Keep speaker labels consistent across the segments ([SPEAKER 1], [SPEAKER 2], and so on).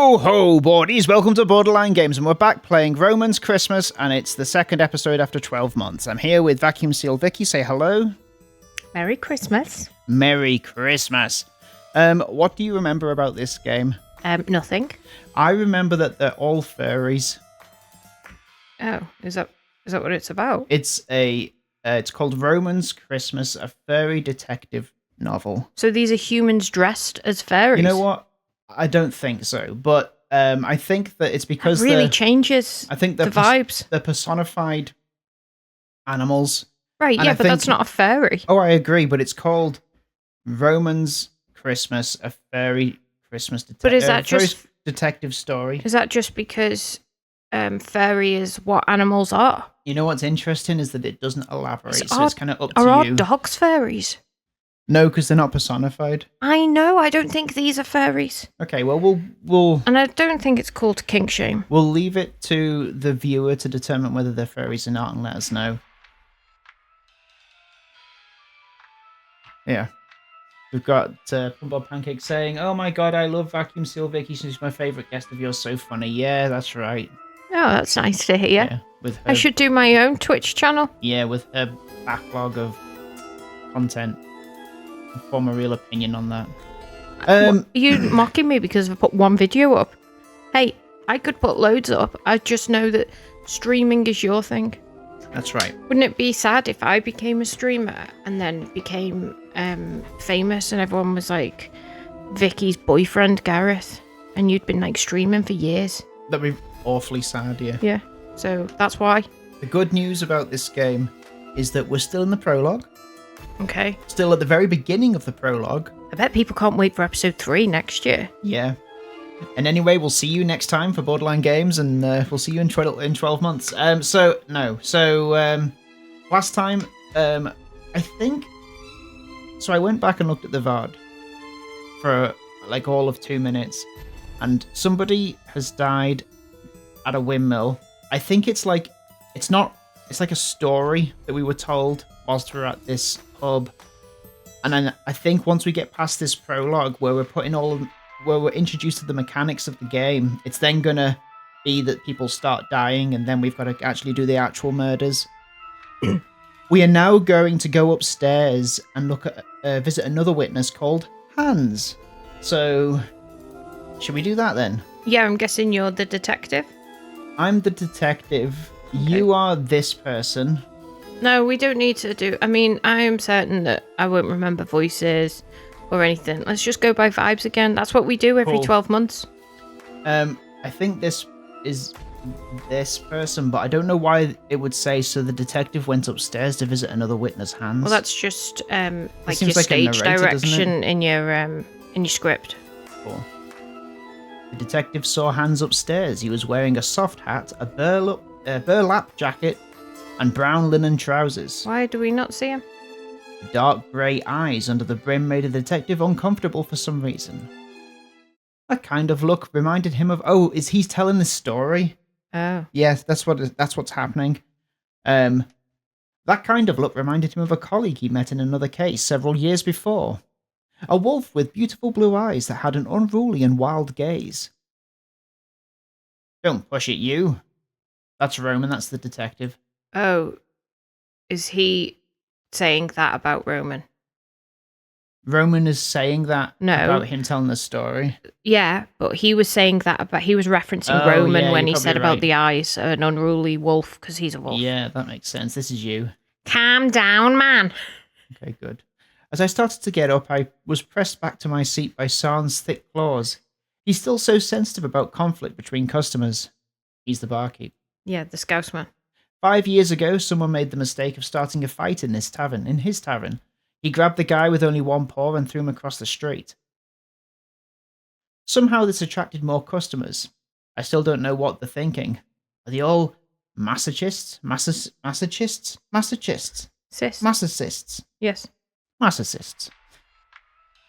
[SPEAKER 1] Ho ho, boardies! Welcome to Borderline Games, and we're back playing Roman's Christmas, and it's the second episode after 12 months. I'm here with Vacuum Seal Vicky. Say hello.
[SPEAKER 2] Merry Christmas.
[SPEAKER 1] Merry Christmas. What do you remember about this game?
[SPEAKER 2] Nothing.
[SPEAKER 1] I remember that they're all furries.
[SPEAKER 2] Oh, is that what it's about?
[SPEAKER 1] It's called Roman's Christmas, a furry detective novel.
[SPEAKER 2] So these are humans dressed as fairies?
[SPEAKER 1] You know what? I don't think so, but I think that it's because
[SPEAKER 2] that really changes
[SPEAKER 1] the vibes. They're personified animals.
[SPEAKER 2] Right, yeah, but that's not a fairy.
[SPEAKER 1] Oh, I agree, but it's called Roman's Christmas, a fairy Christmas
[SPEAKER 2] But is that just
[SPEAKER 1] detective story?
[SPEAKER 2] Is that just because fairy is what animals are?
[SPEAKER 1] You know what's interesting is that it doesn't elaborate, so it's kind of up to
[SPEAKER 2] you. Are our
[SPEAKER 1] you.
[SPEAKER 2] dogs fairies?
[SPEAKER 1] No, because they're not personified.
[SPEAKER 2] I know. I don't think these are fairies.
[SPEAKER 1] Okay, well, we'll
[SPEAKER 2] and I don't think it's called kink shame.
[SPEAKER 1] We'll leave it to the viewer to determine whether they're fairies or not, and let us know. Yeah. We've got Pumbo Pancake saying, "Oh my god, I love Vacuum Seal Vicky. She's my favourite guest of yours. So funny." Yeah, that's right.
[SPEAKER 2] Oh, that's nice to hear.
[SPEAKER 1] Yeah, with her,
[SPEAKER 2] I should do my own Twitch channel.
[SPEAKER 1] Yeah, with her backlog of content. Form a real opinion on that.
[SPEAKER 2] Are you mocking me because I put one video up? Hey, I could put loads up. I just know that streaming is your thing.
[SPEAKER 1] That's right.
[SPEAKER 2] Wouldn't it be sad if I became a streamer and then became famous and everyone was like Vicky's boyfriend Gareth, and you'd been like streaming for years?
[SPEAKER 1] That'd be awfully sad, yeah.
[SPEAKER 2] Yeah, so that's why.
[SPEAKER 1] The good news about this game is that we're still in the prologue.
[SPEAKER 2] Okay.
[SPEAKER 1] Still at the very beginning of the prologue.
[SPEAKER 2] I bet people can't wait for episode 3 next year.
[SPEAKER 1] Yeah. And anyway, we'll see you next time for Borderline Games, and we'll see you in 12 months. So last time, I think... So I went back and looked at the VOD for like all of 2 minutes, and somebody has died at a windmill. I think it's like a story that we were told whilst we were at this pub, and then I think once we get past this prologue where we're introduced to the mechanics of the game, it's then gonna be that people start dying, and then we've got to actually do the actual murders. We are now going to go upstairs and look at visit another witness called Hans. So, should we do that then?
[SPEAKER 2] Yeah, I'm guessing you're the detective.
[SPEAKER 1] I'm the detective. Okay. You are this person.
[SPEAKER 2] No, we don't need to do... I mean, I am certain that I won't remember voices or anything. Let's just go by vibes again. That's what we do every 12 months.
[SPEAKER 1] I think this is this person, but I don't know why it would say, so the detective went upstairs to visit another witness, Hans.
[SPEAKER 2] Well, that's just like your
[SPEAKER 1] like
[SPEAKER 2] stage
[SPEAKER 1] narrator,
[SPEAKER 2] direction in your script.
[SPEAKER 1] Cool. The detective saw Hans upstairs. He was wearing a soft hat, a burlap jacket, and brown linen trousers.
[SPEAKER 2] Why do we not see him?
[SPEAKER 1] Dark grey eyes under the brim made the detective uncomfortable for some reason. That kind of look reminded him of... Oh, is he telling the story?
[SPEAKER 2] Oh.
[SPEAKER 1] Yes, that's what's happening. That kind of look reminded him of a colleague he met in another case several years before. A wolf with beautiful blue eyes that had an unruly and wild gaze. Don't push it, you. That's Roman, that's the detective.
[SPEAKER 2] Oh, is he saying that about Roman?
[SPEAKER 1] Roman is saying that about him telling the story.
[SPEAKER 2] Yeah, but he was saying that about... He was referencing Roman when he said about the eyes, an unruly wolf, because he's a wolf.
[SPEAKER 1] Yeah, that makes sense. This is you.
[SPEAKER 2] Calm down, man.
[SPEAKER 1] Okay, good. As I started to get up, I was pressed back to my seat by Sarn's thick claws. He's still so sensitive about conflict between customers. He's the barkeep.
[SPEAKER 2] Yeah, the Scousman.
[SPEAKER 1] 5 years ago, someone made the mistake of starting a fight in his tavern. He grabbed the guy with only one paw and threw him across the street. Somehow this attracted more customers. I still don't know what they're thinking. Are they all masochists? Masochists?
[SPEAKER 2] Cis.
[SPEAKER 1] Masochists.
[SPEAKER 2] Yes.
[SPEAKER 1] Masochists.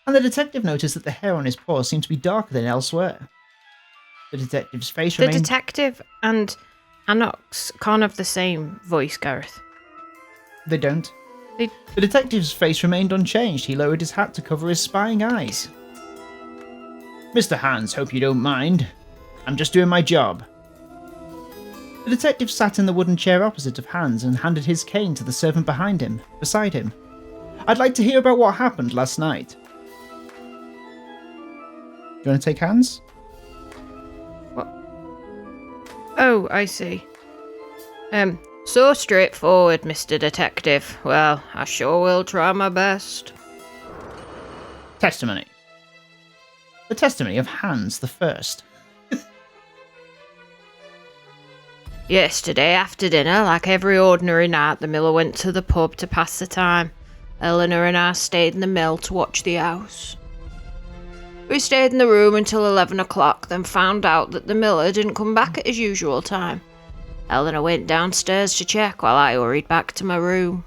[SPEAKER 1] And the detective noticed that the hair on his paw seemed to be darker than elsewhere. The detective's face remained...
[SPEAKER 2] The detective and Anox can't have the same voice, Gareth.
[SPEAKER 1] They don't. The detective's face remained unchanged. He lowered his hat to cover his spying eyes. Mr. Hans, hope you don't mind. I'm just doing my job. The detective sat in the wooden chair opposite of Hans and handed his cane to the servant beside him. I'd like to hear about what happened last night. Do you want to take Hans?
[SPEAKER 2] What? Oh, I see. So straightforward, Mr. Detective. Well, I sure will try my best.
[SPEAKER 1] Testimony. The testimony of Hans the First.
[SPEAKER 2] Yesterday after dinner, like every ordinary night, the miller went to the pub to pass the time. Eleanor and I stayed in the mill to watch the house. We stayed in the room until 11 o'clock, then found out that the miller didn't come back at his usual time. Eleanor went downstairs to check while I hurried back to my room.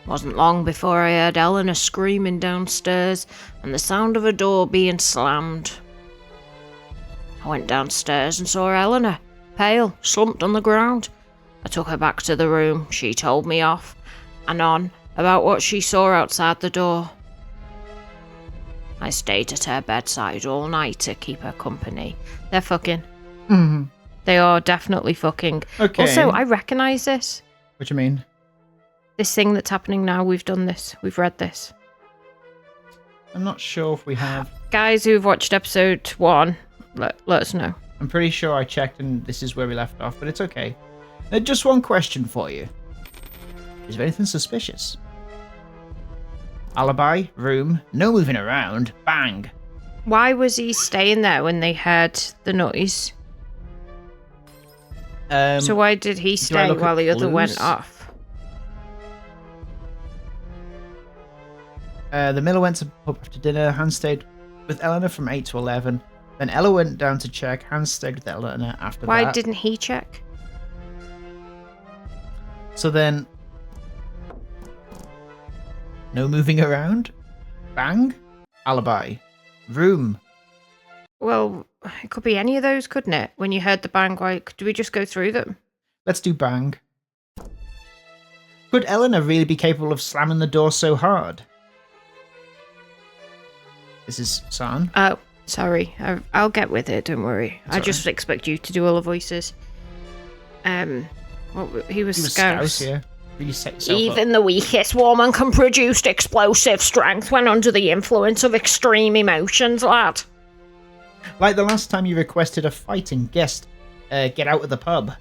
[SPEAKER 2] Wasn't long before I heard Eleanor screaming downstairs and the sound of a door being slammed. I went downstairs and saw Eleanor, pale, slumped on the ground. I took her back to the room. She told me off and on about what she saw outside the door. I stayed at her bedside all night to keep her company. They're fucking.
[SPEAKER 1] Mm-hmm.
[SPEAKER 2] They are definitely fucking.
[SPEAKER 1] Okay.
[SPEAKER 2] Also, I recognise this.
[SPEAKER 1] What do you mean?
[SPEAKER 2] This thing that's happening now, we've done this. We've read this.
[SPEAKER 1] I'm not sure if we have.
[SPEAKER 2] Guys who've watched episode 1, let us know.
[SPEAKER 1] I'm pretty sure I checked and this is where we left off, but it's okay. Just one question for you. Is there anything suspicious? Alibi, room, no moving around, bang.
[SPEAKER 2] Why was he staying there when they heard the noise? So why did he stay while the other went off?
[SPEAKER 1] The miller went to the pub after dinner. Hans stayed with Eleanor from 8 to 11. Then Ella went down to check. Hans stayed with Eleanor after that.
[SPEAKER 2] Why didn't he check?
[SPEAKER 1] So then... no moving around? Bang? Alibi. Room.
[SPEAKER 2] Well, it could be any of those, couldn't it? When you heard the bang, like, do we just go through them?
[SPEAKER 1] Let's do bang. Could Eleanor really be capable of slamming the door so hard? This is San.
[SPEAKER 2] Oh, sorry. I'll get with it, don't worry.
[SPEAKER 1] It's
[SPEAKER 2] I just expect you to do all the voices. He was Scouse.
[SPEAKER 1] Yeah. Really set yourself
[SPEAKER 2] Even
[SPEAKER 1] up.
[SPEAKER 2] the weakest woman can produce explosive strength when under the influence of extreme emotions, lad.
[SPEAKER 1] Like the last time you requested a fighting guest get out of the pub.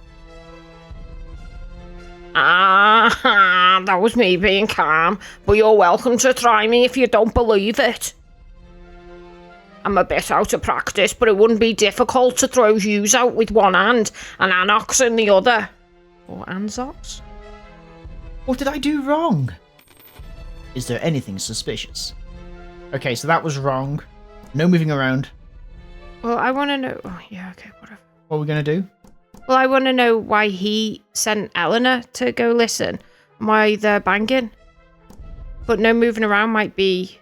[SPEAKER 2] Ah, that was me being calm, but you're welcome to try me if you don't believe it. I'm a bit out of practice, but it wouldn't be difficult to throw yous out with one hand and Anox in the other. Or Anzox?
[SPEAKER 1] What did I do wrong? Is there anything suspicious? Okay, so that was wrong. No moving around.
[SPEAKER 2] Well, I want to know... Oh, yeah, okay, whatever.
[SPEAKER 1] What are we going to do?
[SPEAKER 2] Well, I want to know why he sent Eleanor to go listen. Why they're banging. But no moving around might be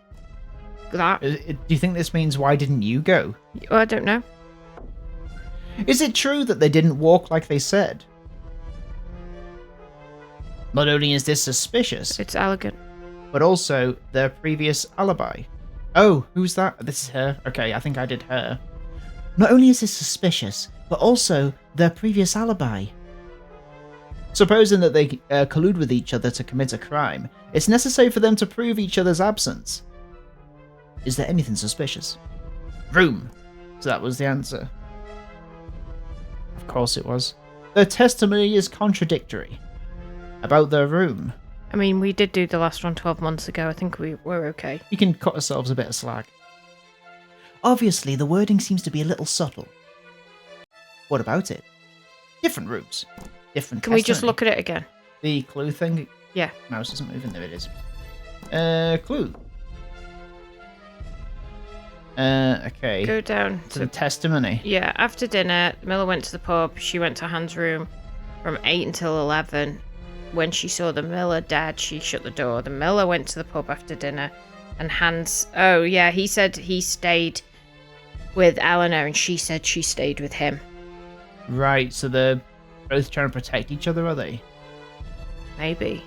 [SPEAKER 2] that.
[SPEAKER 1] Do you think this means why didn't you go?
[SPEAKER 2] Well, I don't know.
[SPEAKER 1] Is it true that they didn't walk like they said? Not only is this suspicious,
[SPEAKER 2] It's elegant.
[SPEAKER 1] but also their previous alibi. Oh, who's that? This is her. Okay, I think I did her. Not only is this suspicious, but also their previous alibi. Supposing that they collude with each other to commit a crime, it's necessary for them to prove each other's absence. Is there anything suspicious? Room. So that was the answer. Of course it was. Their testimony is contradictory. About their room.
[SPEAKER 2] I mean, we did do the last one 12 months ago. I think we were okay.
[SPEAKER 1] You can cut ourselves a bit of slack. Obviously, the wording seems to be a little subtle. What about it? Different rooms. Different
[SPEAKER 2] Can we just
[SPEAKER 1] testimony.
[SPEAKER 2] look at it again?
[SPEAKER 1] The clue thing?
[SPEAKER 2] Yeah.
[SPEAKER 1] Mouse isn't moving. There it is. Clue. Okay.
[SPEAKER 2] Go down
[SPEAKER 1] To the testimony.
[SPEAKER 2] Yeah, after dinner, Miller went to the pub. She went to Hans' room from 8 until 11. When she saw the Miller dead, she shut the door. The Miller went to the pub after dinner, and Hans... Oh, yeah, he said he stayed with Eleanor, and she said she stayed with him.
[SPEAKER 1] Right, so they're both trying to protect each other, are they?
[SPEAKER 2] Maybe.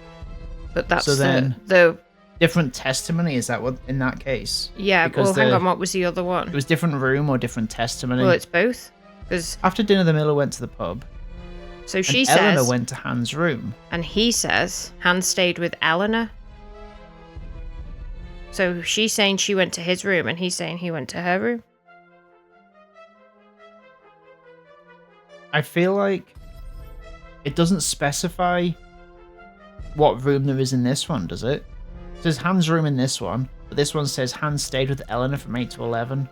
[SPEAKER 2] But that's
[SPEAKER 1] So then-
[SPEAKER 2] the
[SPEAKER 1] different testimony? Is that what in that case?
[SPEAKER 2] Yeah,
[SPEAKER 1] Because
[SPEAKER 2] well, hang on, what was the other one?
[SPEAKER 1] It was different room or different testimony.
[SPEAKER 2] Well, it's both. Because
[SPEAKER 1] After dinner, the miller went to the pub.
[SPEAKER 2] so she
[SPEAKER 1] and
[SPEAKER 2] says,
[SPEAKER 1] Eleanor went to Hans' room.
[SPEAKER 2] and he says Hans stayed with Eleanor. So she's saying she went to his room, and he's saying he went to her room.
[SPEAKER 1] I feel like it doesn't specify what room there is in this one, does it? It says Hans' room in this one, but this one says Hans stayed with Eleanor from 8 to 11.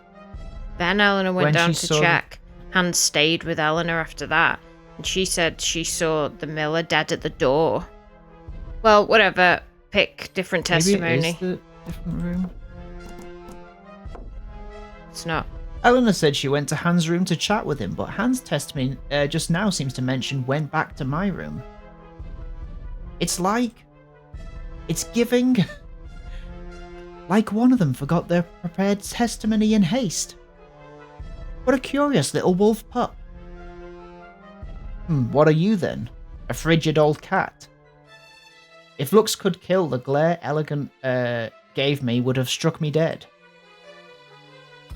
[SPEAKER 2] Then Eleanor went
[SPEAKER 1] When
[SPEAKER 2] down
[SPEAKER 1] she
[SPEAKER 2] to
[SPEAKER 1] saw
[SPEAKER 2] check. Hans stayed with Eleanor after that, and she said she saw the miller dead at the door. Well, whatever. Pick different testimony.
[SPEAKER 1] Maybe it is the different room.
[SPEAKER 2] It's not.
[SPEAKER 1] Eleanor said she went to Hans' room to chat with him, but Hans' testimony just now seems to mention went back to my room. It's giving like one of them forgot their prepared testimony in haste. What a curious little wolf pup. What are you then? A frigid old cat? If looks could kill, the glare elegant gave me would have struck me dead.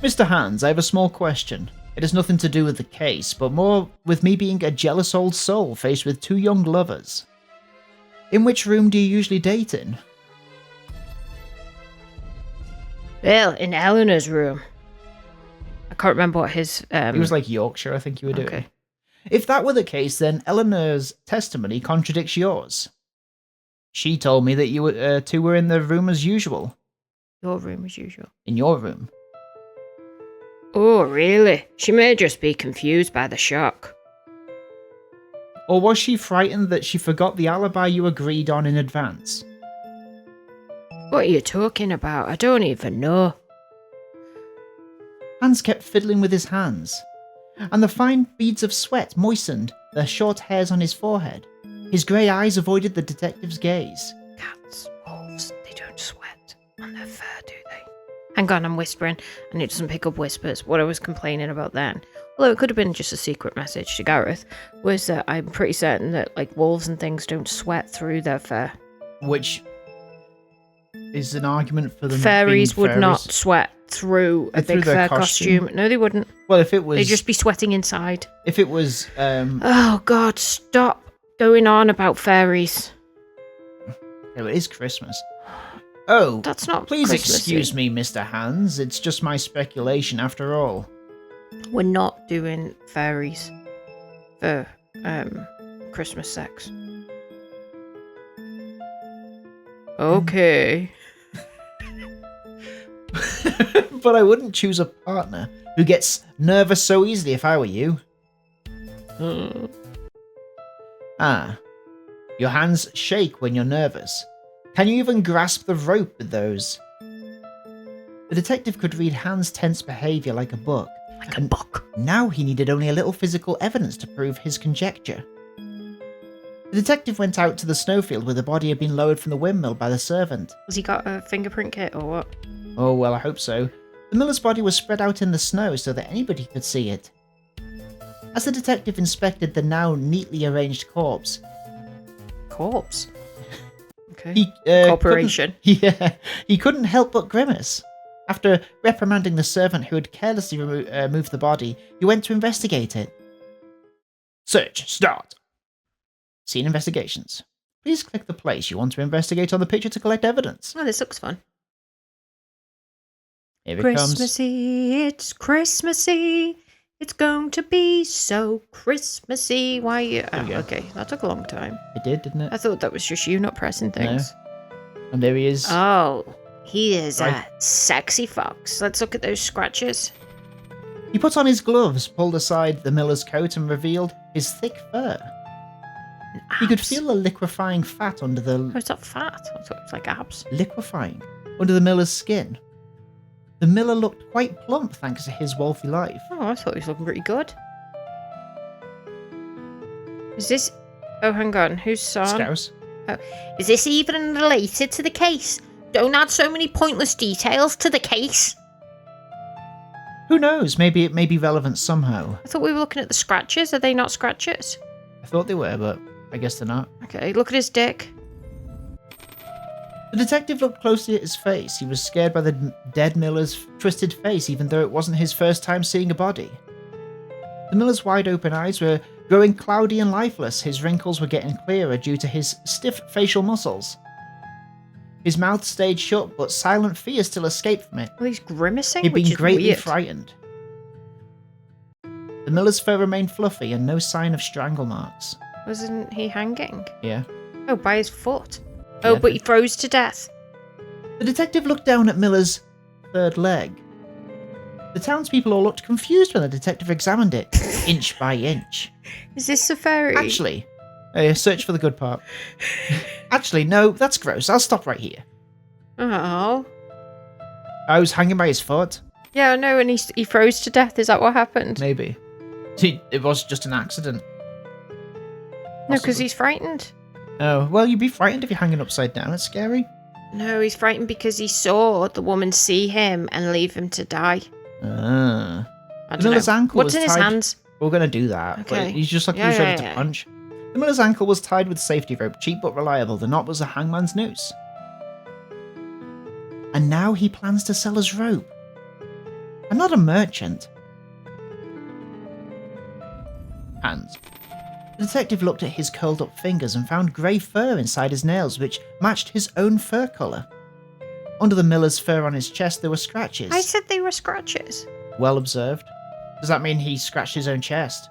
[SPEAKER 1] Mr. Hans, I have a small question. It has nothing to do with the case, but more with me being a jealous old soul faced with two young lovers. In which room do you usually date in?
[SPEAKER 2] Well, in Eleanor's room. I can't remember what his.
[SPEAKER 1] It was like Yorkshire, I think you were doing.
[SPEAKER 2] Okay.
[SPEAKER 1] If that were the case, then Eleanor's testimony contradicts yours. She told me that you two were in the room as usual.
[SPEAKER 2] Your room as usual.
[SPEAKER 1] In your room.
[SPEAKER 2] Oh, really? She may just be confused by the shock.
[SPEAKER 1] Or was she frightened that she forgot the alibi you agreed on in advance?
[SPEAKER 2] What are you talking about? I don't even know.
[SPEAKER 1] Hans kept fiddling with his hands, and the fine beads of sweat moistened the short hairs on his forehead. His grey eyes avoided the detective's gaze.
[SPEAKER 2] Cats, wolves, they don't sweat on their fur, do they? Hang on, I'm whispering, and it doesn't pick up whispers. What I was complaining about then, although it could have been just a secret message to Gareth, was that I'm pretty certain that like wolves and things don't sweat through their fur.
[SPEAKER 1] Which is an argument for them.
[SPEAKER 2] Fairies
[SPEAKER 1] being
[SPEAKER 2] would not
[SPEAKER 1] fairies.
[SPEAKER 2] sweat through a
[SPEAKER 1] Through
[SPEAKER 2] big
[SPEAKER 1] their
[SPEAKER 2] fur costume. No, they wouldn't.
[SPEAKER 1] Well, if it was,
[SPEAKER 2] They'd just be sweating inside.
[SPEAKER 1] if it was,
[SPEAKER 2] Oh God, stop going on about fairies.
[SPEAKER 1] it is Christmas. Oh,
[SPEAKER 2] That's not
[SPEAKER 1] please
[SPEAKER 2] Christmassy.
[SPEAKER 1] excuse me, Mr. Hans. It's just my speculation, after all.
[SPEAKER 2] We're not doing fairies for Christmas sex. Okay.
[SPEAKER 1] But I wouldn't choose a partner who gets nervous so easily if I were you. Your hands shake when you're nervous. Can you even grasp the rope with those? The detective could read Hans' tense behaviour like a book.
[SPEAKER 2] Like a book.
[SPEAKER 1] Now he needed only a little physical evidence to prove his conjecture. The detective went out to the snowfield where the body had been lowered from the windmill by the servant.
[SPEAKER 2] Has he got a fingerprint kit or what?
[SPEAKER 1] Oh, well, I hope so. The miller's body was spread out in the snow so that anybody could see it. As the detective inspected the now neatly arranged corpse,
[SPEAKER 2] Corpse. Okay.
[SPEAKER 1] he
[SPEAKER 2] Corporation.
[SPEAKER 1] he couldn't help but grimace. After reprimanding the servant who had carelessly moved the body, he went to investigate it. Search start. Scene investigations. Please click the place you want to investigate on the picture to collect evidence.
[SPEAKER 2] Oh, this looks fun.
[SPEAKER 1] Here it comes.
[SPEAKER 2] Christmassy, it's Christmassy. It's going to be so Christmassy. Why you...
[SPEAKER 1] There we go.
[SPEAKER 2] okay, that took a long time.
[SPEAKER 1] It did, didn't it?
[SPEAKER 2] I thought that was just you not pressing things.
[SPEAKER 1] And there he is.
[SPEAKER 2] Oh, he is
[SPEAKER 1] Right.
[SPEAKER 2] a sexy fox. Let's look at those scratches.
[SPEAKER 1] He put on his gloves, pulled aside the miller's coat, and revealed his thick fur. He could
[SPEAKER 2] Abs.
[SPEAKER 1] feel the liquefying fat under the
[SPEAKER 2] Oh, is that fat? I thought it was like abs.
[SPEAKER 1] liquefying under the miller's skin. The miller looked quite plump thanks to his wealthy life.
[SPEAKER 2] Oh, I thought he was looking pretty good. Is this... Oh, hang on. Who's son?
[SPEAKER 1] Scouse.
[SPEAKER 2] Is this even related to the case? Don't add so many pointless details to the case.
[SPEAKER 1] Who knows? Maybe it may be relevant somehow.
[SPEAKER 2] I thought we were looking at the scratches. Are they not scratches?
[SPEAKER 1] I thought they were, but I guess they're not.
[SPEAKER 2] Okay, look at his dick.
[SPEAKER 1] The detective looked closely at his face. He was scared by the dead miller's twisted face, even though it wasn't his first time seeing a body. The miller's wide-open eyes were growing cloudy and lifeless. His wrinkles were getting clearer due to his stiff facial muscles. His mouth stayed shut, but silent fear still escaped from it.
[SPEAKER 2] Well, he's grimacing,
[SPEAKER 1] He'd
[SPEAKER 2] which
[SPEAKER 1] been
[SPEAKER 2] is
[SPEAKER 1] greatly
[SPEAKER 2] weird.
[SPEAKER 1] frightened. The miller's fur remained fluffy and no sign of strangle marks.
[SPEAKER 2] Wasn't he hanging?
[SPEAKER 1] Yeah.
[SPEAKER 2] Oh, by his foot. Oh,
[SPEAKER 1] Yeah.
[SPEAKER 2] but he froze to death.
[SPEAKER 1] The detective looked down at Miller's third leg. The townspeople all looked confused when the detective examined it, inch by inch.
[SPEAKER 2] Is this a fairy?
[SPEAKER 1] Actually, search for the good part. Actually, no, that's gross. I'll stop right here.
[SPEAKER 2] Oh.
[SPEAKER 1] I was hanging by his foot.
[SPEAKER 2] Yeah, no, and he froze to death. Is that what happened?
[SPEAKER 1] Maybe. See, it was just an accident.
[SPEAKER 2] No, because
[SPEAKER 1] Possibly.
[SPEAKER 2] he's frightened.
[SPEAKER 1] Oh, well, you'd be frightened if you're hanging upside down. It's scary.
[SPEAKER 2] No, he's frightened because he saw the woman see him and leave him to die.
[SPEAKER 1] Ah.
[SPEAKER 2] I
[SPEAKER 1] The
[SPEAKER 2] don't
[SPEAKER 1] miller's
[SPEAKER 2] know.
[SPEAKER 1] ankle
[SPEAKER 2] What's
[SPEAKER 1] was
[SPEAKER 2] in his
[SPEAKER 1] tied-
[SPEAKER 2] hands?
[SPEAKER 1] We're going to do that.
[SPEAKER 2] Okay.
[SPEAKER 1] But he's just like
[SPEAKER 2] Yeah,
[SPEAKER 1] he's ready
[SPEAKER 2] yeah,
[SPEAKER 1] to
[SPEAKER 2] yeah.
[SPEAKER 1] punch. The miller's ankle was tied with safety rope, cheap but reliable. The knot was a hangman's noose. And now he plans to sell us rope. I'm not a merchant. Hands. The detective looked at his curled up fingers and found grey fur inside his nails, which matched his own fur colour. Under the miller's fur on his chest, there were scratches.
[SPEAKER 2] I said they were scratches.
[SPEAKER 1] Well observed. Does that mean he scratched his own chest?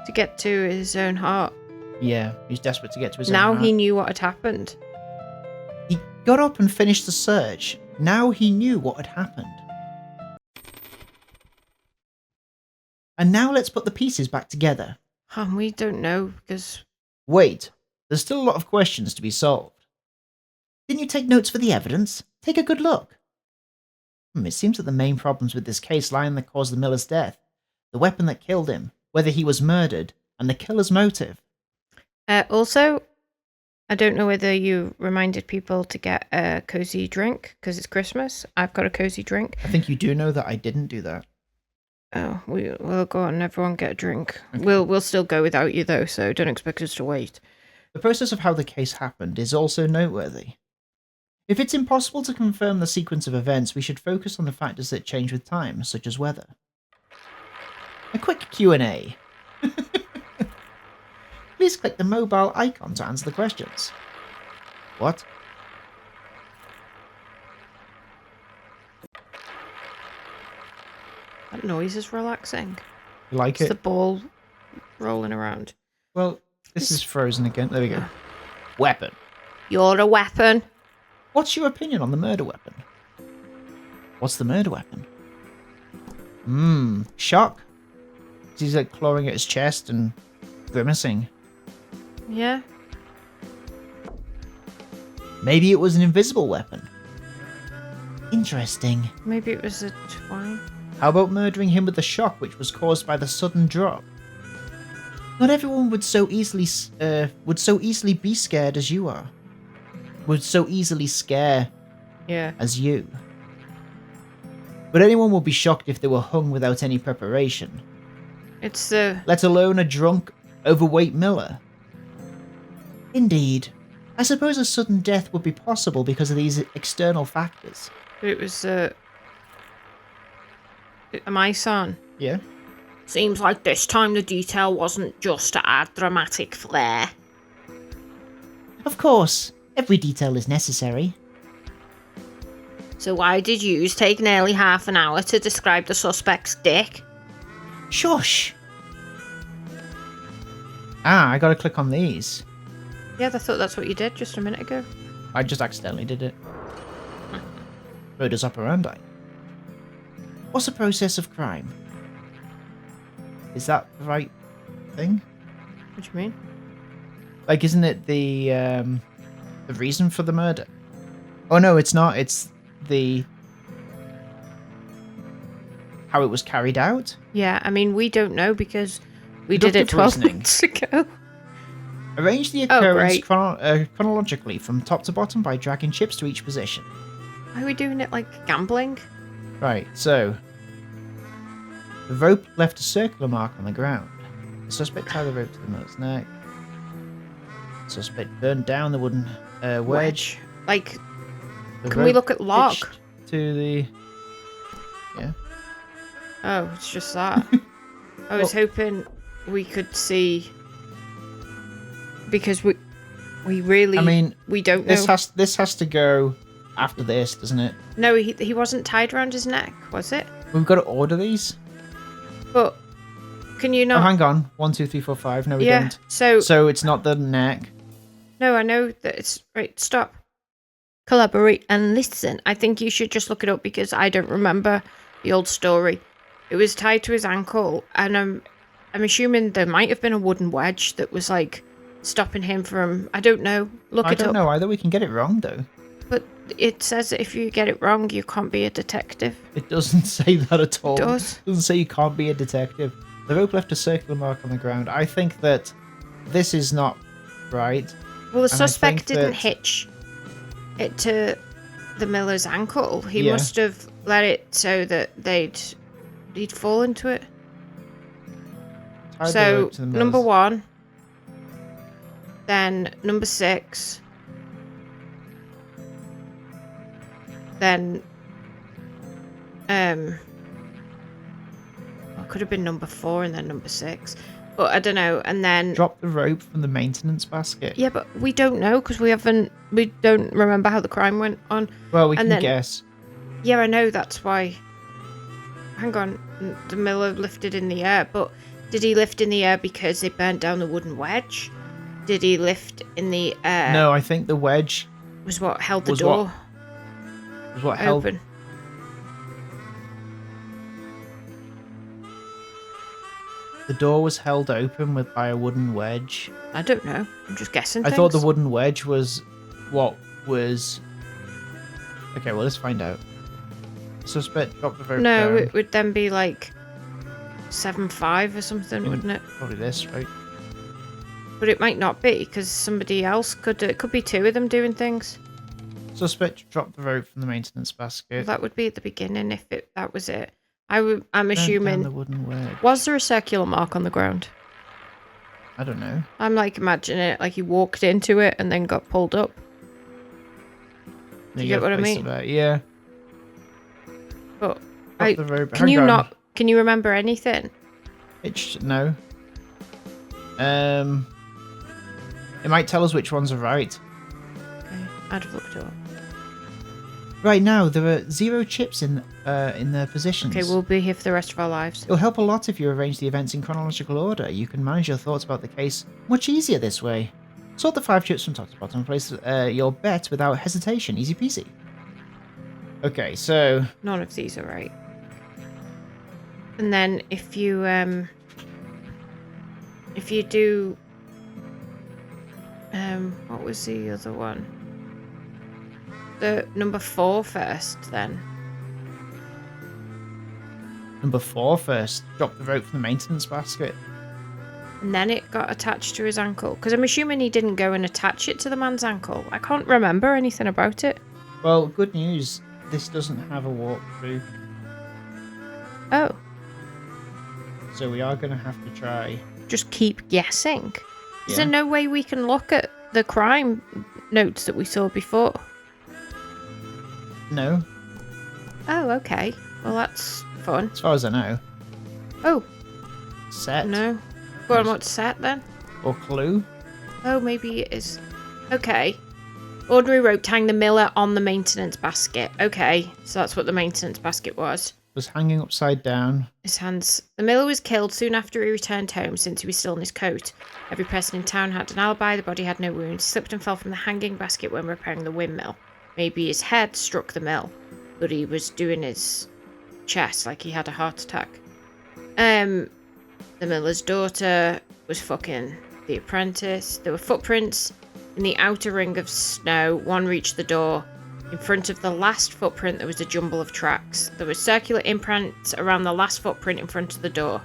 [SPEAKER 2] To get to his own heart.
[SPEAKER 1] Yeah, he's desperate to get to his own
[SPEAKER 2] Now
[SPEAKER 1] heart.
[SPEAKER 2] he knew what had happened.
[SPEAKER 1] He got up and finished the search. Now he knew what had happened. And now let's put the pieces back together.
[SPEAKER 2] We don't know because
[SPEAKER 1] Wait, there's still a lot of questions to be solved. Didn't you take notes for the evidence? Take a good look. It seems that the main problems with this case lie in the cause of the miller's death, the weapon that killed him, whether he was murdered, and the killer's motive.
[SPEAKER 2] Also, I don't know whether you reminded people to get a cozy drink because it's Christmas. I've got a cozy drink.
[SPEAKER 1] I think you do know that I didn't do that.
[SPEAKER 2] Oh, we'll go on. Everyone get a drink. We'll still go without you though, so don't expect us to wait.
[SPEAKER 1] The process of how the case happened is also noteworthy. If it's impossible to confirm the sequence of events, we should focus on the factors that change with time, such as weather. A quick Q&A. Please click the mobile icon to answer the questions. What?
[SPEAKER 2] That noise is relaxing.
[SPEAKER 1] You like
[SPEAKER 2] It's
[SPEAKER 1] it?
[SPEAKER 2] the ball rolling around.
[SPEAKER 1] Well, this is frozen again. There we go. Weapon.
[SPEAKER 2] You're a weapon.
[SPEAKER 1] What's your opinion on the murder weapon? What's the murder weapon? Shock? He's like clawing at his chest and grimacing.
[SPEAKER 2] Yeah.
[SPEAKER 1] Maybe it was an invisible weapon. Interesting.
[SPEAKER 2] Maybe it was a twine.
[SPEAKER 1] How about murdering him with the shock which was caused by the sudden drop? Not everyone would so easily be scared as you are. Would so easily scare
[SPEAKER 2] Yeah.
[SPEAKER 1] as you. But anyone would be shocked if they were hung without any preparation,
[SPEAKER 2] It's the
[SPEAKER 1] let alone a drunk, overweight miller. Indeed. I suppose a sudden death would be possible because of these external factors.
[SPEAKER 2] it was my son.
[SPEAKER 1] Yeah?
[SPEAKER 2] Seems like this time the detail wasn't just to add dramatic flair.
[SPEAKER 1] Of course, every detail is necessary.
[SPEAKER 2] So why did yous take nearly half an hour to describe the suspect's dick?
[SPEAKER 1] Shush! Ah, I gotta click on these.
[SPEAKER 2] Yeah, I thought that's what you did just a minute ago.
[SPEAKER 1] I just accidentally did it. Modus operandi. What's the process of crime? Is that the right thing?
[SPEAKER 2] What do you mean?
[SPEAKER 1] Like, isn't it the reason for the murder? Oh no, it's not. It's the how it was carried out.
[SPEAKER 2] Yeah, I mean, we don't know because we did it
[SPEAKER 1] Deductive
[SPEAKER 2] 12
[SPEAKER 1] reasoning.
[SPEAKER 2] months ago.
[SPEAKER 1] Arrange the
[SPEAKER 2] Oh,
[SPEAKER 1] occurrence
[SPEAKER 2] great.
[SPEAKER 1] chronologically from top to bottom by dragging chips to each position.
[SPEAKER 2] Why are we doing it like gambling?
[SPEAKER 1] Right, so the rope left a circular mark on the ground. The suspect tied the rope to the miller's neck. The suspect burned down the wooden wedge.
[SPEAKER 2] Like,
[SPEAKER 1] The
[SPEAKER 2] can we
[SPEAKER 1] rope
[SPEAKER 2] look at log?
[SPEAKER 1] hitched to the... Yeah.
[SPEAKER 2] Oh, it's just that. I was hoping we could see, because we really,
[SPEAKER 1] I mean,
[SPEAKER 2] we don't know.
[SPEAKER 1] this has to go after this, doesn't it?
[SPEAKER 2] No, he wasn't tied around his neck, was it?
[SPEAKER 1] We've got to order these.
[SPEAKER 2] But can you
[SPEAKER 1] Oh,
[SPEAKER 2] not?
[SPEAKER 1] hang on. 1, 2, 3, 4, 5. No, we
[SPEAKER 2] Yeah.
[SPEAKER 1] don't.
[SPEAKER 2] So
[SPEAKER 1] So it's not the neck.
[SPEAKER 2] no, I know that it's right. Stop. Collaborate and listen. I think you should just look it up because I don't remember the old story. It was tied to his ankle, and I'm assuming there might have been a wooden wedge that was like stopping him from. I don't know. Look
[SPEAKER 1] I
[SPEAKER 2] it
[SPEAKER 1] don't
[SPEAKER 2] up.
[SPEAKER 1] know either. We can get it wrong though.
[SPEAKER 2] But it says that if you get it wrong, you can't be a detective.
[SPEAKER 1] It doesn't say that at all.
[SPEAKER 2] It does.
[SPEAKER 1] It doesn't say you can't be a detective. The rope left a circular mark on the ground. I think that this is not right.
[SPEAKER 2] Well, the
[SPEAKER 1] And I
[SPEAKER 2] suspect
[SPEAKER 1] think
[SPEAKER 2] didn't
[SPEAKER 1] that-
[SPEAKER 2] hitch it to the miller's ankle. He
[SPEAKER 1] Yeah.
[SPEAKER 2] must have let it so that he'd fall into it.
[SPEAKER 1] Tied the
[SPEAKER 2] So
[SPEAKER 1] rope to the
[SPEAKER 2] number
[SPEAKER 1] miller's-
[SPEAKER 2] 1, then number 6, then it could have been number 4 and then number 6, but I don't know. And then
[SPEAKER 1] Drop the rope from the maintenance basket.
[SPEAKER 2] yeah, but we don't know because we don't remember how the crime went on.
[SPEAKER 1] Well, we
[SPEAKER 2] And
[SPEAKER 1] can
[SPEAKER 2] then-
[SPEAKER 1] guess.
[SPEAKER 2] Yeah, I know, that's why. Hang on, the miller lifted in the air, but did he lift in the air because they burnt down the wooden wedge? Did he lift in the air?
[SPEAKER 1] No, I think the wedge
[SPEAKER 2] Was what held the
[SPEAKER 1] Was
[SPEAKER 2] door
[SPEAKER 1] was what held.
[SPEAKER 2] open?
[SPEAKER 1] The door was held open by a wooden wedge.
[SPEAKER 2] I don't know. I'm just guessing.
[SPEAKER 1] I thought the
[SPEAKER 2] things.
[SPEAKER 1] wooden wedge was what was. Okay, well, let's find out. Suspect dropped the rope
[SPEAKER 2] No,
[SPEAKER 1] down.
[SPEAKER 2] it would then be like 7-5 or something,
[SPEAKER 1] Mm.
[SPEAKER 2] wouldn't it?
[SPEAKER 1] Probably this, right?
[SPEAKER 2] But it might not be because somebody else could. It could be 2 of them doing things.
[SPEAKER 1] Suspect dropped the rope from the maintenance basket.
[SPEAKER 2] Well, that would be at the beginning if that was it. I'm
[SPEAKER 1] Burned down
[SPEAKER 2] assuming.
[SPEAKER 1] the wooden wedge.
[SPEAKER 2] Was there a circular mark on the ground?
[SPEAKER 1] I don't know.
[SPEAKER 2] I'm like imagining it like he walked into it and then got pulled up. Do you get what I mean?
[SPEAKER 1] Yeah.
[SPEAKER 2] But
[SPEAKER 1] Drop the rope.
[SPEAKER 2] can
[SPEAKER 1] Hang
[SPEAKER 2] you
[SPEAKER 1] on.
[SPEAKER 2] not? Can you remember anything?
[SPEAKER 1] No. It might tell us which ones are right.
[SPEAKER 2] Okay, I'd have looked it up.
[SPEAKER 1] Right now, there are 0 chips in their positions.
[SPEAKER 2] Okay, we'll be here for the rest of our lives.
[SPEAKER 1] It'll help a lot if you arrange the events in chronological order. You can manage your thoughts about the case much easier this way. Sort the 5 chips from top to bottom and place your bet without hesitation. Easy peasy. Okay, so
[SPEAKER 2] None of these are right. And then if you do what was the other one? The number 4 first, then.
[SPEAKER 1] number 4 first. Drop the rope from the maintenance basket.
[SPEAKER 2] And then it got attached to his ankle. Because I'm assuming he didn't go and attach it to the man's ankle. I can't remember anything about it.
[SPEAKER 1] Well, good news. This doesn't have a walkthrough,
[SPEAKER 2] Oh,
[SPEAKER 1] so we are going to have to try.
[SPEAKER 2] just keep guessing. Is
[SPEAKER 1] Yeah.
[SPEAKER 2] there no way we can look at the crime notes that we saw before?
[SPEAKER 1] No,
[SPEAKER 2] Oh, okay. Well, that's fun.
[SPEAKER 1] as far as I know.
[SPEAKER 2] Oh,
[SPEAKER 1] Set
[SPEAKER 2] no. Well, what's set then?
[SPEAKER 1] or clue.
[SPEAKER 2] Oh, maybe it is. Okay. Ordinary rope tying the miller on the maintenance basket. Okay, so that's what the maintenance basket was.
[SPEAKER 1] Was hanging upside down.
[SPEAKER 2] His hands. The miller was killed soon after he returned home, since he was still in his coat. Every person in town had an alibi. The body had no wounds. He slipped and fell from the hanging basket when repairing the windmill. Maybe his head struck the mill, but he was doing his chest like he had a heart attack. The miller's daughter was fucking the apprentice. There were footprints in the outer ring of snow. One reached the door. In front of the last footprint, there was a jumble of tracks. There were circular imprints around the last footprint in front of the door.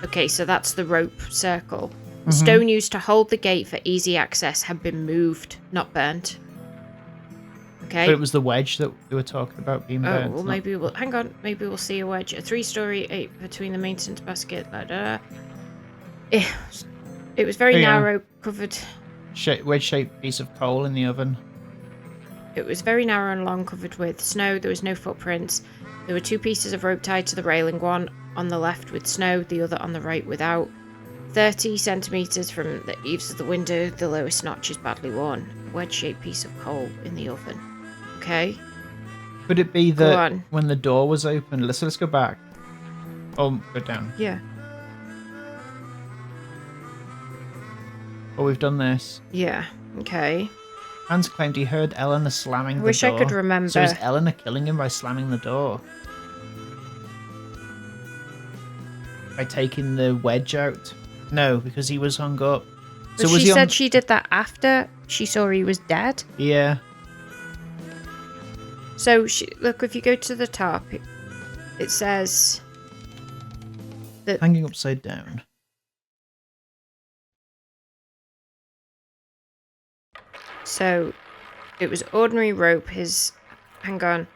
[SPEAKER 2] Okay, so that's the rope circle. The stone used to hold the gate for easy access had been moved, not burnt. Okay.
[SPEAKER 1] But it was the wedge that we were talking about being
[SPEAKER 2] Oh,
[SPEAKER 1] burnt.
[SPEAKER 2] well,
[SPEAKER 1] not-
[SPEAKER 2] maybe we'll... Hang on. Maybe we'll see a wedge. A 3-story 8 between the maintenance basket. It was very
[SPEAKER 1] There you go.
[SPEAKER 2] narrow, covered...
[SPEAKER 1] wedge-shaped piece of coal in the oven.
[SPEAKER 2] It was very narrow and long, covered with snow. There was no footprints. There were 2 pieces of rope tied to the railing, one on the left with snow, the other on the right without. 30 centimetres from the eaves of the window, the lowest notch is badly worn. A wedge-shaped piece of coal in the oven. Okay.
[SPEAKER 1] Could it be
[SPEAKER 2] Go
[SPEAKER 1] that
[SPEAKER 2] on.
[SPEAKER 1] when the door was open? Let's go back. Oh, go down.
[SPEAKER 2] Yeah.
[SPEAKER 1] Oh, we've done this.
[SPEAKER 2] Yeah. Okay.
[SPEAKER 1] Hans claimed he heard Eleanor slamming the door.
[SPEAKER 2] Wish I could remember.
[SPEAKER 1] So is Eleanor killing him by slamming the door? By taking the wedge out? No, because he was hung up.
[SPEAKER 2] But
[SPEAKER 1] So was
[SPEAKER 2] she
[SPEAKER 1] he
[SPEAKER 2] said
[SPEAKER 1] on...
[SPEAKER 2] she did that after she saw he was dead.
[SPEAKER 1] Yeah.
[SPEAKER 2] So, look, if you go to the top, it says that...
[SPEAKER 1] Hanging upside down.
[SPEAKER 2] So, it was ordinary rope. Hang on.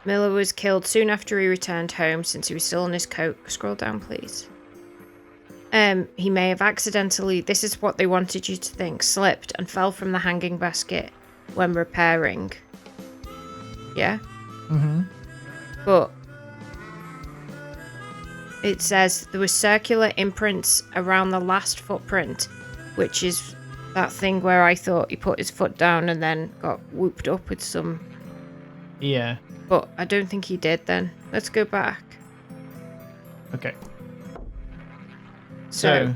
[SPEAKER 2] Miller was killed soon after he returned home, since he was still in his coat. Scroll down, please. He may have accidentally, this is what they wanted you to think, slipped and fell from the hanging basket when repairing. Yeah?
[SPEAKER 1] Mm-hmm.
[SPEAKER 2] But it says there were circular imprints around the last footprint, which is that thing where I thought he put his foot down and then got whooped up with some...
[SPEAKER 1] Yeah.
[SPEAKER 2] But I don't think he did then. Let's go back.
[SPEAKER 1] Okay.
[SPEAKER 2] So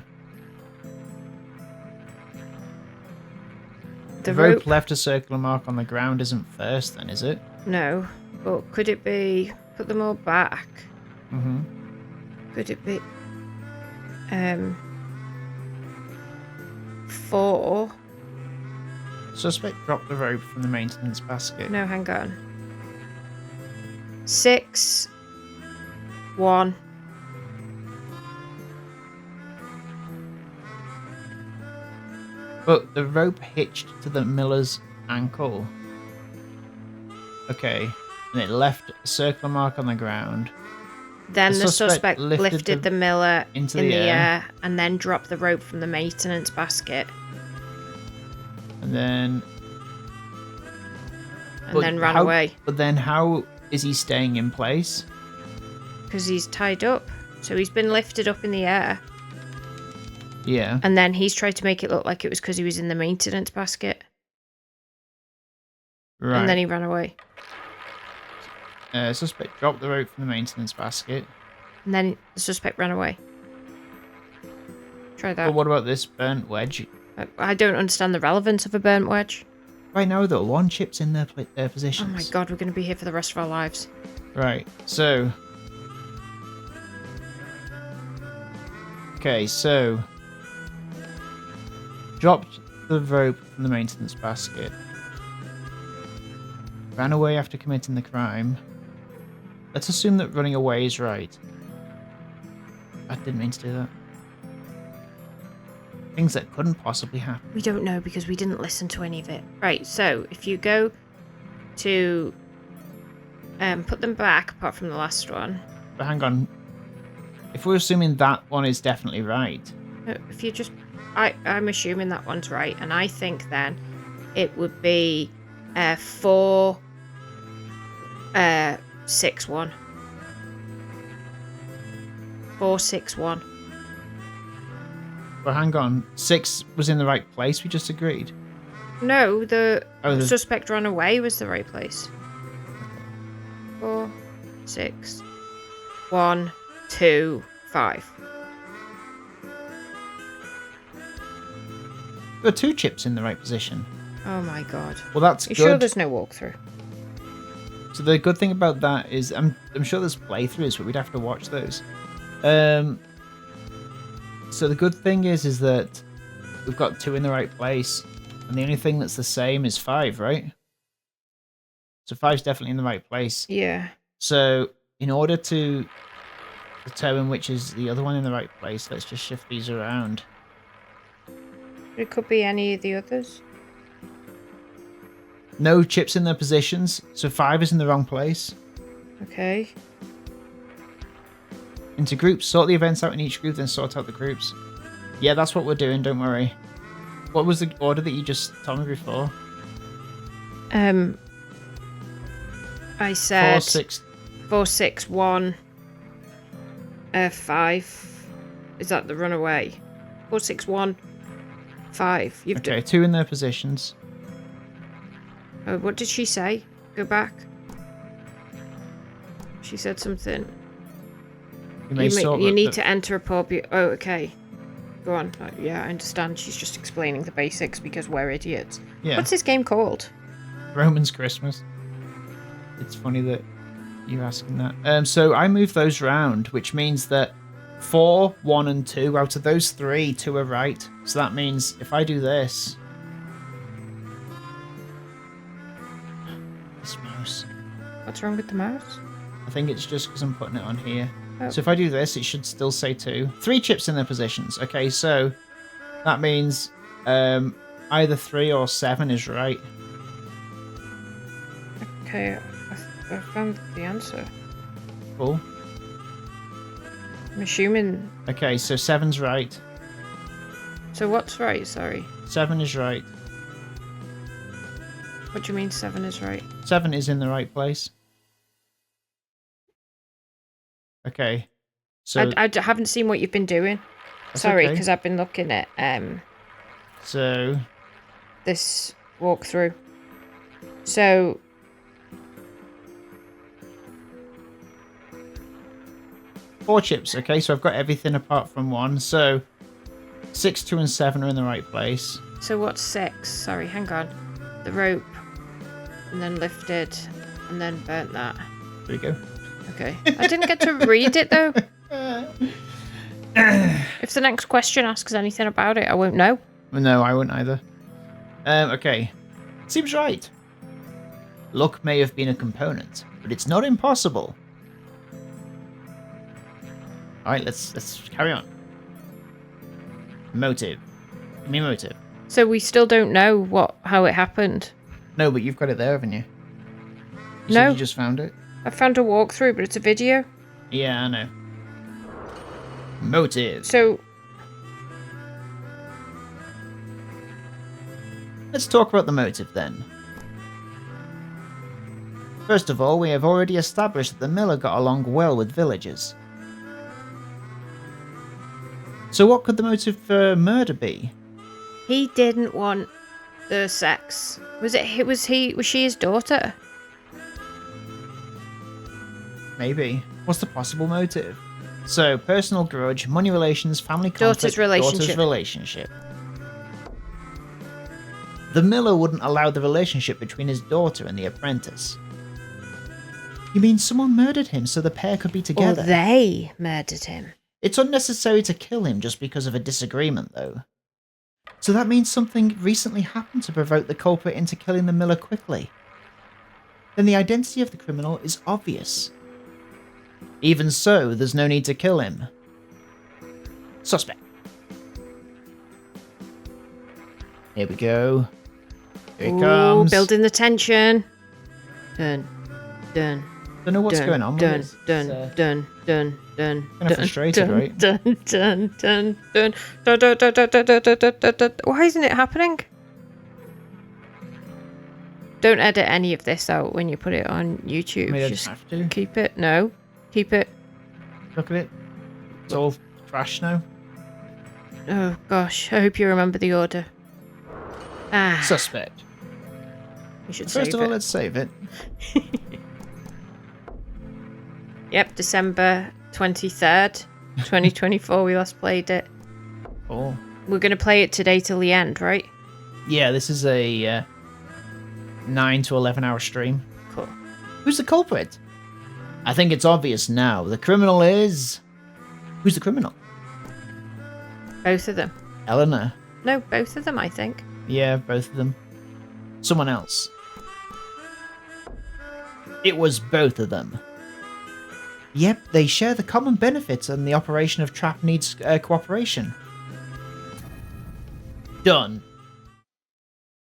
[SPEAKER 1] the rope left a circular mark on the ground isn't first then, is it?
[SPEAKER 2] No. But could it be... Put them all back.
[SPEAKER 1] Mm-hmm.
[SPEAKER 2] Could it be... 4...
[SPEAKER 1] Suspect dropped the rope from the maintenance basket.
[SPEAKER 2] No, hang on. 6... 1...
[SPEAKER 1] But the rope hitched to the miller's ankle. Okay. And it left a circular mark on the ground.
[SPEAKER 2] Then
[SPEAKER 1] The
[SPEAKER 2] the
[SPEAKER 1] suspect
[SPEAKER 2] suspect
[SPEAKER 1] lifted
[SPEAKER 2] lifted
[SPEAKER 1] the-
[SPEAKER 2] the miller
[SPEAKER 1] into
[SPEAKER 2] in
[SPEAKER 1] the
[SPEAKER 2] the
[SPEAKER 1] air.
[SPEAKER 2] air and then dropped the rope from the maintenance basket
[SPEAKER 1] And then...
[SPEAKER 2] and then ran
[SPEAKER 1] how-
[SPEAKER 2] away
[SPEAKER 1] But then how is he staying in place?
[SPEAKER 2] because he's tied up. So he's been lifted up in the air
[SPEAKER 1] Yeah.
[SPEAKER 2] and then he's tried to make it look like it was because he was in the maintenance basket
[SPEAKER 1] Right.
[SPEAKER 2] and then he ran away.
[SPEAKER 1] Suspect dropped the rope from the maintenance basket.
[SPEAKER 2] And then the suspect ran away. Try that.
[SPEAKER 1] But what about this burnt wedge?
[SPEAKER 2] I don't understand the relevance of a burnt wedge.
[SPEAKER 1] Right now, though, 1 chip's in their
[SPEAKER 2] Oh
[SPEAKER 1] positions.
[SPEAKER 2] my god, we're going to be here for the rest of our lives.
[SPEAKER 1] Right, so... Okay, so... Dropped the rope from the maintenance basket. Ran away after committing the crime. Let's assume that running away is right. I didn't mean to do that. Things that couldn't possibly happen.
[SPEAKER 2] We don't know because we didn't listen to any of it. Right, so if you go to put them back apart from the last one.
[SPEAKER 1] But hang on. If we're assuming that one is definitely right,
[SPEAKER 2] If you just I'm assuming that one's right, and I think then it would be 4 6 1. 4 6 1.
[SPEAKER 1] well, hang on. 6 was in the right place. We just agreed.
[SPEAKER 2] No, the
[SPEAKER 1] Oh, the-
[SPEAKER 2] suspect ran away was the right place. 4 6 1 2 5.
[SPEAKER 1] There are 2 chips in the right position.
[SPEAKER 2] Oh my god.
[SPEAKER 1] Well, that's
[SPEAKER 2] You
[SPEAKER 1] good.
[SPEAKER 2] sure there's no walkthrough?
[SPEAKER 1] So the good thing about that is, I'm sure there's playthroughs, but we'd have to watch those. So the good thing is that we've got 2 in the right place, and the only thing that's the same is 5, right? So 5's definitely in the right place.
[SPEAKER 2] Yeah.
[SPEAKER 1] So in order to determine which is the other one in the right place, let's just shift these around.
[SPEAKER 2] It could be any of the others.
[SPEAKER 1] No chips in their positions, so 5 is in the wrong place.
[SPEAKER 2] Okay.
[SPEAKER 1] Into groups, sort the events out in each group, then sort out the groups. Yeah, that's what we're doing, don't worry. What was the order that you just told me before?
[SPEAKER 2] I said
[SPEAKER 1] 4-6.
[SPEAKER 2] 461 5. Is that the runaway? 461 5. You've
[SPEAKER 1] Okay, 2 in their positions.
[SPEAKER 2] Oh, what did she say? Go back. She said something. You need to enter a pub. Oh, okay. Go on. Yeah, I understand. She's just explaining the basics because we're idiots.
[SPEAKER 1] Yeah.
[SPEAKER 2] What's this game called?
[SPEAKER 1] Roman's Christmas. It's funny that you're asking that. So I move those round, which means that 4, 1, and 2, out of those 3, 2 are right. So that means if I do this... This mouse.
[SPEAKER 2] What's wrong with the mouse?
[SPEAKER 1] I think it's just because I'm putting it on here.
[SPEAKER 2] Oh.
[SPEAKER 1] So if I do this, it should still say 2. 3 chips in their positions. Okay, so that means either 3 or 7 is right.
[SPEAKER 2] Okay, I found the answer.
[SPEAKER 1] Cool.
[SPEAKER 2] I'm assuming...
[SPEAKER 1] Okay, so 7's right.
[SPEAKER 2] So what's right, sorry?
[SPEAKER 1] 7 is right.
[SPEAKER 2] What do you mean 7 is right?
[SPEAKER 1] 7 is in the right place. Okay. So
[SPEAKER 2] I haven't seen what you've been doing.
[SPEAKER 1] That's
[SPEAKER 2] Sorry,
[SPEAKER 1] okay.
[SPEAKER 2] because I've been looking at
[SPEAKER 1] So
[SPEAKER 2] this walkthrough. So...
[SPEAKER 1] four chips, okay, so I've got everything apart from 1. So 6, 2, and 7 are in the right place.
[SPEAKER 2] So what's 6? Sorry, hang on. The rope. And then lifted. And then burnt that.
[SPEAKER 1] There we go.
[SPEAKER 2] Okay. I didn't get to read it though. If the next question asks anything about it, I won't know.
[SPEAKER 1] No, I wouldn't either. Okay. Seems right. Luck may have been a component, but it's not impossible. Alright, let's carry on. Motive. Give me motive.
[SPEAKER 2] So we still don't know how it happened.
[SPEAKER 1] No, but you've got it there, haven't you? You
[SPEAKER 2] No.
[SPEAKER 1] said you just found it?
[SPEAKER 2] I found a walkthrough, but it's a video.
[SPEAKER 1] Yeah, I know. Motive.
[SPEAKER 2] So
[SPEAKER 1] Let's talk about the motive then. First of all, we have already established that the miller got along well with villagers. So what could the motive for murder be?
[SPEAKER 2] he didn't want the sex. Was she his daughter?
[SPEAKER 1] Maybe. What's the possible motive? So, personal grudge, money relations, family conflict,
[SPEAKER 2] Daughter's relationship.
[SPEAKER 1] daughter's relationship. The miller wouldn't allow the relationship between his daughter and the apprentice. You mean someone murdered him so the pair could be together?
[SPEAKER 2] Or they murdered him.
[SPEAKER 1] It's unnecessary to kill him just because of a disagreement, though. So that means something recently happened to provoke the culprit into killing the miller quickly. Then the identity of the criminal is obvious. Even so, there's no need to kill him. Suspect. Here we go. Here he comes.
[SPEAKER 2] Building the tension. Dun, dun,
[SPEAKER 1] Don't know what's
[SPEAKER 2] dun,
[SPEAKER 1] going on.
[SPEAKER 2] dun,
[SPEAKER 1] with this.
[SPEAKER 2] dun,
[SPEAKER 1] It's,
[SPEAKER 2] dun, dun, dun,
[SPEAKER 1] Kinda
[SPEAKER 2] dun,
[SPEAKER 1] frustrated,
[SPEAKER 2] dun,
[SPEAKER 1] right?
[SPEAKER 2] Dun, dun, dun, dun, dun, dun, dun, dun, dun, dun, dun, dun, dun, dun. Why isn't it happening? Don't edit any of this out when you put it on YouTube.
[SPEAKER 1] Maybe I
[SPEAKER 2] Just
[SPEAKER 1] just have to.
[SPEAKER 2] keep it. No, keep it.
[SPEAKER 1] Look at it. It's all trash now.
[SPEAKER 2] Oh gosh, I hope you remember the order. Ah,
[SPEAKER 1] Suspect.
[SPEAKER 2] we should
[SPEAKER 1] First
[SPEAKER 2] save
[SPEAKER 1] of all,
[SPEAKER 2] it.
[SPEAKER 1] let's save it.
[SPEAKER 2] Yep, December 23rd, 2024. We last played it.
[SPEAKER 1] Oh.
[SPEAKER 2] We're gonna play it today till the end, right?
[SPEAKER 1] Yeah, this is a 9 to 11 hour stream.
[SPEAKER 2] Cool.
[SPEAKER 1] Who's the culprit? I think it's obvious now. The criminal is... Who's the criminal?
[SPEAKER 2] Both of them.
[SPEAKER 1] Eleanor.
[SPEAKER 2] No, both of them, I think.
[SPEAKER 1] Yeah, both of them. Someone else. It was both of them. Yep, they share the common benefits and the operation of trap needs cooperation. Done.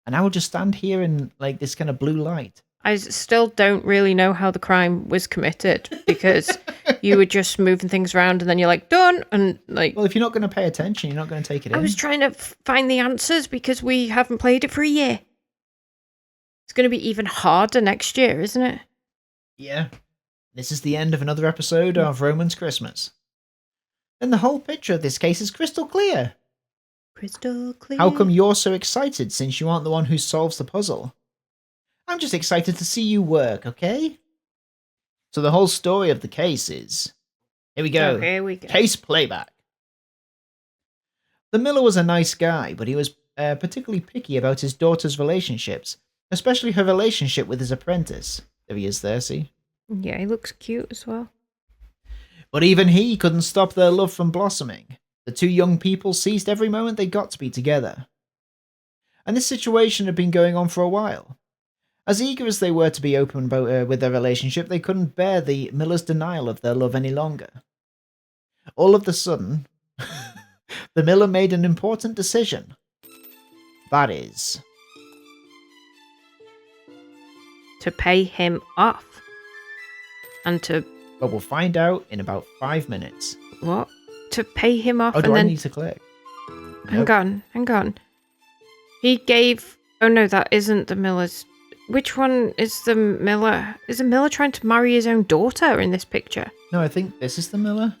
[SPEAKER 1] And I will just stand here in like this kind of blue light.
[SPEAKER 2] I still don't really know how the crime was committed because you were just moving things around and then you're like, done. And like,
[SPEAKER 1] Well, if you're not going to pay attention, you're not going to take it
[SPEAKER 2] I
[SPEAKER 1] in.
[SPEAKER 2] was trying to find the answers because we haven't played it for a year. It's going to be even harder next year, isn't it?
[SPEAKER 1] Yeah, this is the end of another episode of Roman's Christmas. And the whole picture of this case is crystal clear.
[SPEAKER 2] Crystal clear.
[SPEAKER 1] How come you're so excited since you aren't the one who solves the puzzle? I'm just excited to see you work, okay? So the whole story of the case is... Here we go.
[SPEAKER 2] Oh, here we go.
[SPEAKER 1] Case playback. The miller was a nice guy, but he was particularly picky about his daughter's relationships, especially her relationship with his apprentice. There he is there, see?
[SPEAKER 2] Yeah, he looks cute as well.
[SPEAKER 1] But even he couldn't stop their love from blossoming. The two young people seized every moment they got to be together. And this situation had been going on for a while. As eager as they were to be open about, with their relationship, they couldn't bear the miller's denial of their love any longer. All of a sudden, the miller made an important decision. That is...
[SPEAKER 2] to pay him off. And to...
[SPEAKER 1] But we'll find out in about 5 minutes.
[SPEAKER 2] what? To pay him off
[SPEAKER 1] Oh,
[SPEAKER 2] and
[SPEAKER 1] do I
[SPEAKER 2] then...
[SPEAKER 1] need to click?
[SPEAKER 2] Hang on. He gave... Oh no, that isn't the miller's... Which one is the miller? Is the miller trying to marry his own daughter in this picture?
[SPEAKER 1] No, I think this is the miller.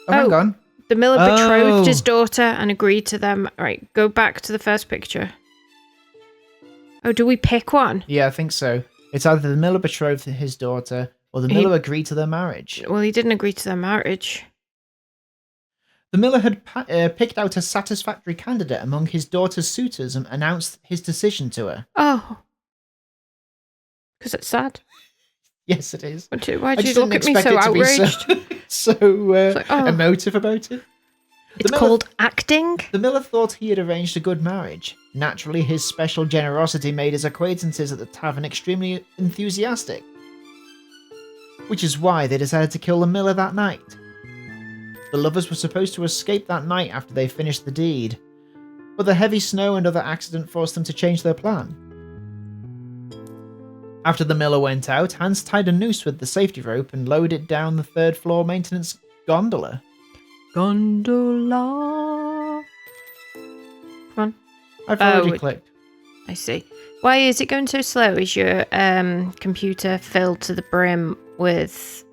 [SPEAKER 1] Oh, hang on.
[SPEAKER 2] The miller betrothed his
[SPEAKER 1] Oh.
[SPEAKER 2] daughter and agreed to them. Right, go back to the first picture. Oh, do we pick one?
[SPEAKER 1] Yeah, I think so. It's either the miller betrothed his daughter or the miller agreed to their marriage.
[SPEAKER 2] Well, he didn't agree to their marriage.
[SPEAKER 1] The miller had picked out a satisfactory candidate among his daughter's suitors and announced his decision to her.
[SPEAKER 2] Oh. Because it's sad.
[SPEAKER 1] Yes, it is.
[SPEAKER 2] Why'd
[SPEAKER 1] I
[SPEAKER 2] you
[SPEAKER 1] just
[SPEAKER 2] look
[SPEAKER 1] didn't
[SPEAKER 2] at me
[SPEAKER 1] expect
[SPEAKER 2] so
[SPEAKER 1] it to
[SPEAKER 2] outraged?
[SPEAKER 1] be so
[SPEAKER 2] like, oh.
[SPEAKER 1] emotive about it.
[SPEAKER 2] It's
[SPEAKER 1] miller-
[SPEAKER 2] called acting.
[SPEAKER 1] The miller thought he had arranged a good marriage. Naturally, his special generosity made his acquaintances at the tavern extremely enthusiastic. Which is why they decided to kill the miller that night. The lovers were supposed to escape that night after they finished the deed, but the heavy snow and other accident forced them to change their plan. After the miller went out, Hans tied a noose with the safety rope and lowered it down the third-floor maintenance gondola.
[SPEAKER 2] Gondola. Come on.
[SPEAKER 1] I've already
[SPEAKER 2] Oh,
[SPEAKER 1] clicked.
[SPEAKER 2] I see. Why is it going so slow? Is your computer filled to the brim with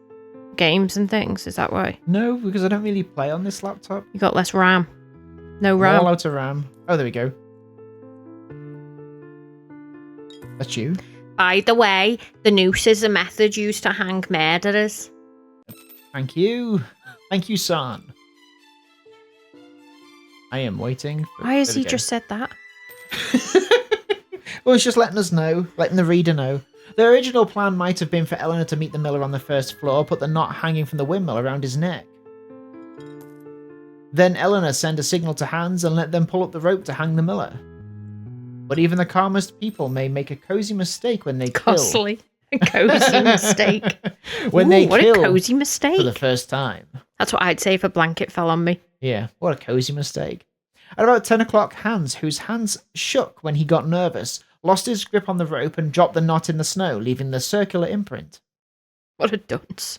[SPEAKER 2] games and things? Is that why?
[SPEAKER 1] No, because I don't really play on this laptop.
[SPEAKER 2] You got less RAM. No
[SPEAKER 1] I'm
[SPEAKER 2] RAM.
[SPEAKER 1] all out of RAM. Oh, there we go. That's you.
[SPEAKER 2] By the way, the noose is a method used to hang murderers.
[SPEAKER 1] Thank you. Thank you, son. I am waiting.
[SPEAKER 2] Why has
[SPEAKER 1] There we
[SPEAKER 2] he
[SPEAKER 1] go.
[SPEAKER 2] just said that?
[SPEAKER 1] Well, it's just letting us know, letting the reader know. The original plan might have been for Eleanor to meet the miller on the first floor, put the knot hanging from the windmill around his neck. Then Eleanor send a signal to Hans and let them pull up the rope to hang the miller. But even the calmest people may make a cozy mistake when they
[SPEAKER 2] Costly. A cozy mistake.
[SPEAKER 1] kill. When they
[SPEAKER 2] what
[SPEAKER 1] kill
[SPEAKER 2] a cozy mistake.
[SPEAKER 1] for the first time.
[SPEAKER 2] That's what I'd say if a blanket fell on me.
[SPEAKER 1] Yeah, what a cozy mistake. At about 10 o'clock, Hans, whose hands shook when he got nervous, lost his grip on the rope and dropped the knot in the snow, leaving the circular imprint.
[SPEAKER 2] What a dunce.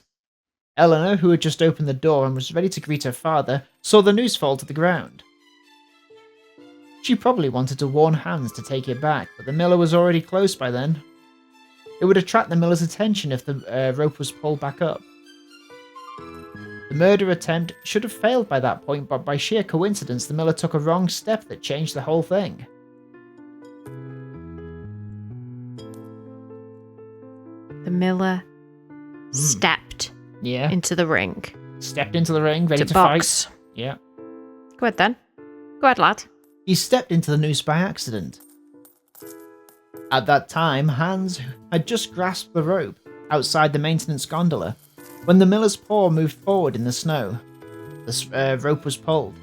[SPEAKER 1] Eleanor, who had just opened the door and was ready to greet her father, saw the noose fall to the ground. She probably wanted to warn Hans to take it back, but the miller was already close by then. It would attract the miller's attention if the rope was pulled back up. The murder attempt should have failed by that point, but by sheer coincidence, the miller took a wrong step that changed the whole thing.
[SPEAKER 2] The miller stepped
[SPEAKER 1] Yeah.
[SPEAKER 2] into the ring
[SPEAKER 1] Stepped into the ring, ready to
[SPEAKER 2] box.
[SPEAKER 1] fight. Yeah.
[SPEAKER 2] Go ahead then. Go ahead, lad.
[SPEAKER 1] He stepped into the noose by accident. At that time, Hans had just grasped the rope outside the maintenance gondola when the miller's paw moved forward in the snow. The rope was pulled.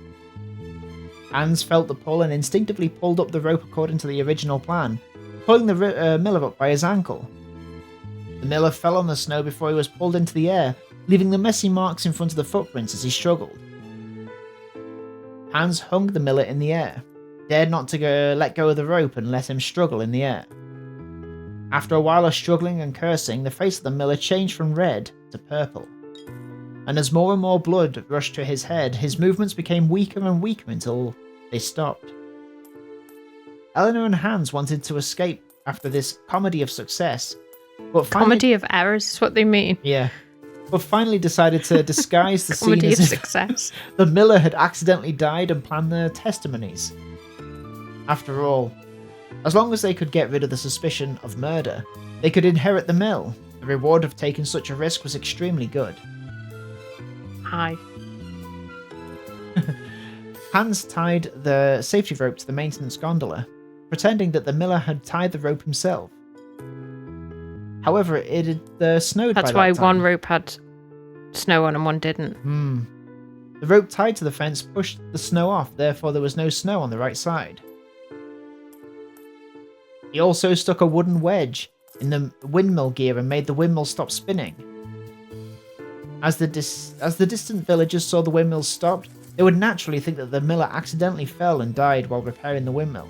[SPEAKER 1] Hans felt the pull and instinctively pulled up the rope according to the original plan, pulling the miller up by his ankle. The miller fell on the snow before he was pulled into the air, leaving the messy marks in front of the footprints as he struggled. Hans hung the miller in the air, dared not to let go of the rope and let him struggle in the air. After a while of struggling and cursing, the face of the miller changed from red to purple. And as more and more blood rushed to his head, his movements became weaker and weaker until they stopped. Eleanor and Hans wanted to escape after this comedy of success, But finally,
[SPEAKER 2] Comedy of errors is what they mean.
[SPEAKER 1] yeah. But finally decided to disguise the scene
[SPEAKER 2] Comedy of
[SPEAKER 1] as if
[SPEAKER 2] success.
[SPEAKER 1] the miller had accidentally died and planned the testimonies. After all, as long as they could get rid of the suspicion of murder, they could inherit the mill. The reward of taking such a risk was extremely good.
[SPEAKER 2] Hi.
[SPEAKER 1] Hans tied the safety rope to the maintenance gondola, pretending that the miller had tied the rope himself. However, it had snowed
[SPEAKER 2] That's
[SPEAKER 1] by
[SPEAKER 2] why
[SPEAKER 1] that time.
[SPEAKER 2] one rope had snow on and one didn't.
[SPEAKER 1] The rope tied to the fence pushed the snow off, therefore there was no snow on the right side. He also stuck a wooden wedge in the windmill gear and made the windmill stop spinning. As the distant villagers saw the windmill stopped, they would naturally think that the miller accidentally fell and died while repairing the windmill.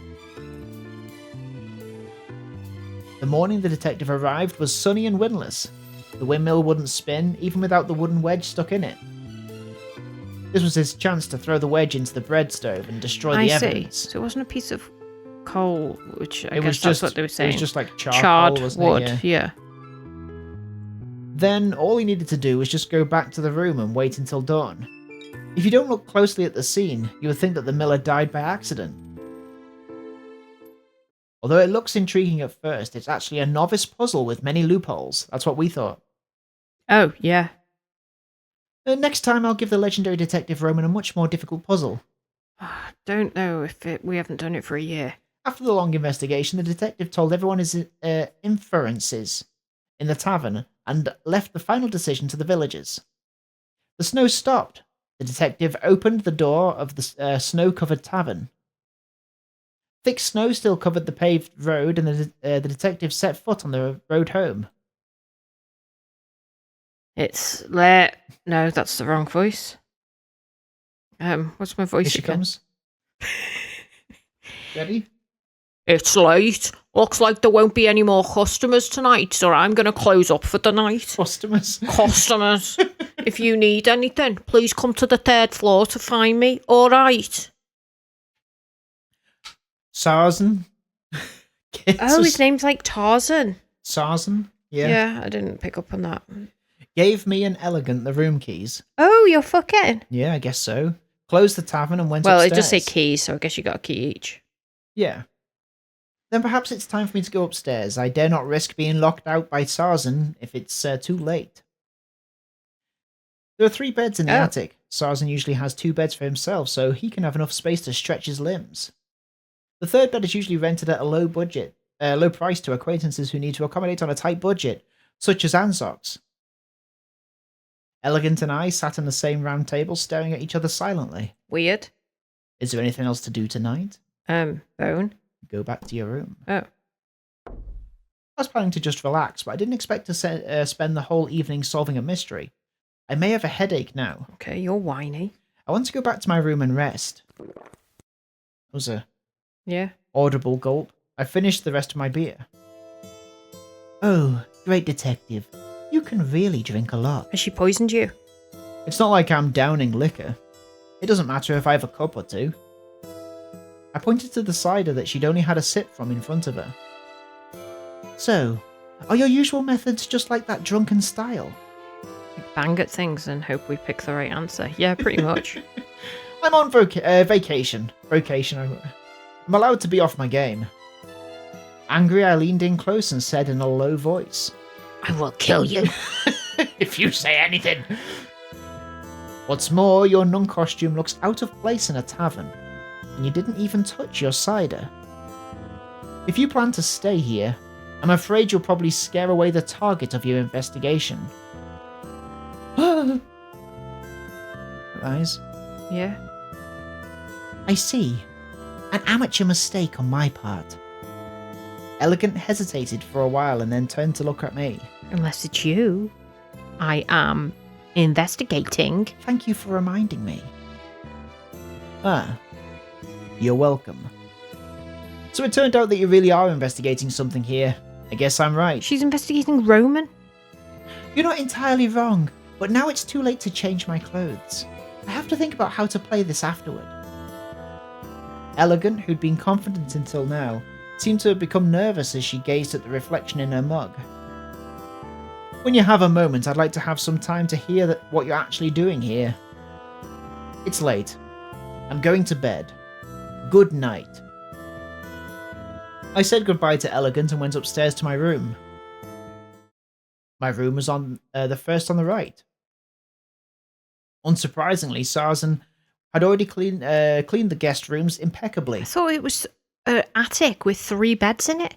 [SPEAKER 1] The morning the detective arrived was sunny and windless. The windmill wouldn't spin, even without the wooden wedge stuck in it. This was his chance to throw the wedge into the bread stove and destroy the evidence.
[SPEAKER 2] So it wasn't a piece of coal, which I
[SPEAKER 1] It
[SPEAKER 2] guess
[SPEAKER 1] was
[SPEAKER 2] that's
[SPEAKER 1] just
[SPEAKER 2] what they were saying.
[SPEAKER 1] It was just like charcoal,
[SPEAKER 2] charred
[SPEAKER 1] wasn't
[SPEAKER 2] wood.
[SPEAKER 1] it?
[SPEAKER 2] Yeah.
[SPEAKER 1] Then all he needed to do was just go back to the room and wait until dawn. If you don't look closely at the scene, you would think that the miller died by accident. Although it looks intriguing at first, it's actually a novice puzzle with many loopholes. That's what we thought.
[SPEAKER 2] Oh, yeah.
[SPEAKER 1] Next time I'll give the legendary detective Roman a much more difficult puzzle.
[SPEAKER 2] Don't know if we haven't done it for a year.
[SPEAKER 1] After the long investigation, the detective told everyone his inferences in the tavern and left the final decision to the villagers. The snow stopped. The detective opened the door of the snow-covered tavern. Thick snow still covered the paved road, and the detective set foot on the road home.
[SPEAKER 2] It's late. No, that's the wrong voice. What's my voice
[SPEAKER 1] Here she
[SPEAKER 2] again?
[SPEAKER 1] comes. Ready?
[SPEAKER 2] It's late. Looks like there won't be any more customers tonight, so I'm going to close up for the night.
[SPEAKER 1] Customers.
[SPEAKER 2] Customers, if you need anything, please come to the 3rd floor to find me. All right.
[SPEAKER 1] Sarzan.
[SPEAKER 2] Oh, his name's like Tarzan.
[SPEAKER 1] Sarzan?
[SPEAKER 2] Yeah, I didn't pick up on that.
[SPEAKER 1] Gave me and Elegant the room keys.
[SPEAKER 2] Oh, you're fucking.
[SPEAKER 1] Yeah, I guess so. Closed the tavern and went
[SPEAKER 2] Well,
[SPEAKER 1] upstairs.
[SPEAKER 2] it does say keys, so I guess you got a key each.
[SPEAKER 1] Yeah. Then perhaps it's time for me to go upstairs. I dare not risk being locked out by Sarzan if it's too late. There are 3 beds in the attic. Sarzan usually has 2 beds for himself, so he can have enough space to stretch his limbs. The 3rd bed is usually rented at a low price to acquaintances who need to accommodate on a tight budget, such as Anzocs. Elegant and I sat on the same round table, staring at each other silently.
[SPEAKER 2] Weird.
[SPEAKER 1] Is there anything else to do tonight?
[SPEAKER 2] Bone.
[SPEAKER 1] Go back to your room.
[SPEAKER 2] Oh.
[SPEAKER 1] I was planning to just relax, but I didn't expect to spend the whole evening solving a mystery. I may have a headache now.
[SPEAKER 2] Okay, you're whiny.
[SPEAKER 1] I want to go back to my room and rest. That was a audible gulp. I finished the rest of my beer. Oh, great detective. You can really drink a lot.
[SPEAKER 2] Has she poisoned you?
[SPEAKER 1] It's not like I'm downing liquor. It doesn't matter if I have a cup or 2. I pointed to the cider that she'd only had a sip from in front of her. So, are your usual methods just like that drunken style?
[SPEAKER 2] Bang at things and hope we pick the right answer. Yeah, pretty much.
[SPEAKER 1] I'm on vacation. I'm allowed to be off my game. Angry, I leaned in close and said in a low voice,
[SPEAKER 2] I will kill you.
[SPEAKER 1] if you say anything. What's more, your nun costume looks out of place in a tavern, and you didn't even touch your cider. If you plan to stay here, I'm afraid you'll probably scare away the target of your investigation. Eyes?
[SPEAKER 2] Yeah.
[SPEAKER 1] I see. An amateur mistake on my part. Elegant hesitated for a while and then turned to look at me.
[SPEAKER 2] Unless it's you. I am investigating.
[SPEAKER 1] Thank you for reminding me. Ah, you're welcome. So it turned out that you really are investigating something here. I guess I'm right.
[SPEAKER 2] She's investigating Roman?
[SPEAKER 1] You're not entirely wrong, but now it's too late to change my clothes. I have to think about how to play this afterward. Elegant, who'd been confident until now, seemed to have become nervous as she gazed at the reflection in her mug. When you have a moment, I'd like to have some time to hear what you're actually doing here. It's late. I'm going to bed. Good night. I said goodbye to Elegant and went upstairs to my room. My room was on the first on the right. Unsurprisingly, Sarzan had already cleaned the guest rooms impeccably.
[SPEAKER 2] I thought it was an attic with 3 beds in it.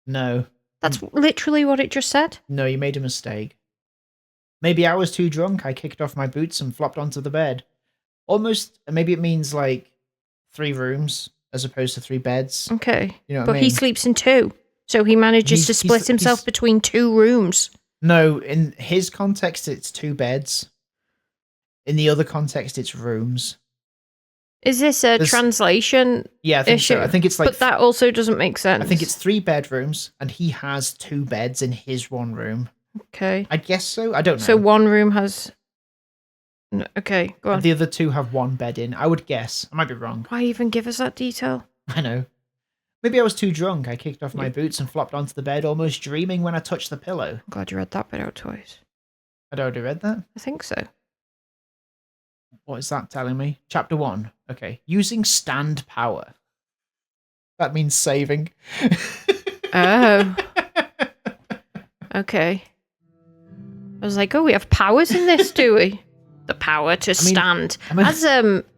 [SPEAKER 1] No.
[SPEAKER 2] That's literally what it just said.
[SPEAKER 1] No, you made a mistake. Maybe I was too drunk. I kicked off my boots and flopped onto the bed. Almost, maybe it means like 3 rooms as opposed to 3 beds.
[SPEAKER 2] Okay.
[SPEAKER 1] You know what
[SPEAKER 2] but
[SPEAKER 1] I mean?
[SPEAKER 2] He sleeps in 2. So he manages to split himself between 2 rooms.
[SPEAKER 1] No, in his context, it's 2 beds. In the other context, it's rooms.
[SPEAKER 2] Is this a translation
[SPEAKER 1] Yeah, I think
[SPEAKER 2] issue?
[SPEAKER 1] so. I think it's like...
[SPEAKER 2] But that also doesn't make sense.
[SPEAKER 1] I think it's 3 bedrooms, and he has 2 beds in his one room.
[SPEAKER 2] Okay.
[SPEAKER 1] I guess so. I don't know.
[SPEAKER 2] So one room has... Okay, go on.
[SPEAKER 1] And the other 2 have 1 bed in. I would guess. I might be wrong.
[SPEAKER 2] Why even give us that detail?
[SPEAKER 1] I know. Maybe I was too drunk. I kicked off my boots and flopped onto the bed, almost dreaming when I touched the pillow.
[SPEAKER 2] I'm glad you read that bit out twice.
[SPEAKER 1] I'd already read that?
[SPEAKER 2] I think so.
[SPEAKER 1] What is that telling me? Chapter 1. Okay. Using stand power. That means saving.
[SPEAKER 2] Oh. Okay. I was like, oh, we have powers in this, do we? The power to stand. As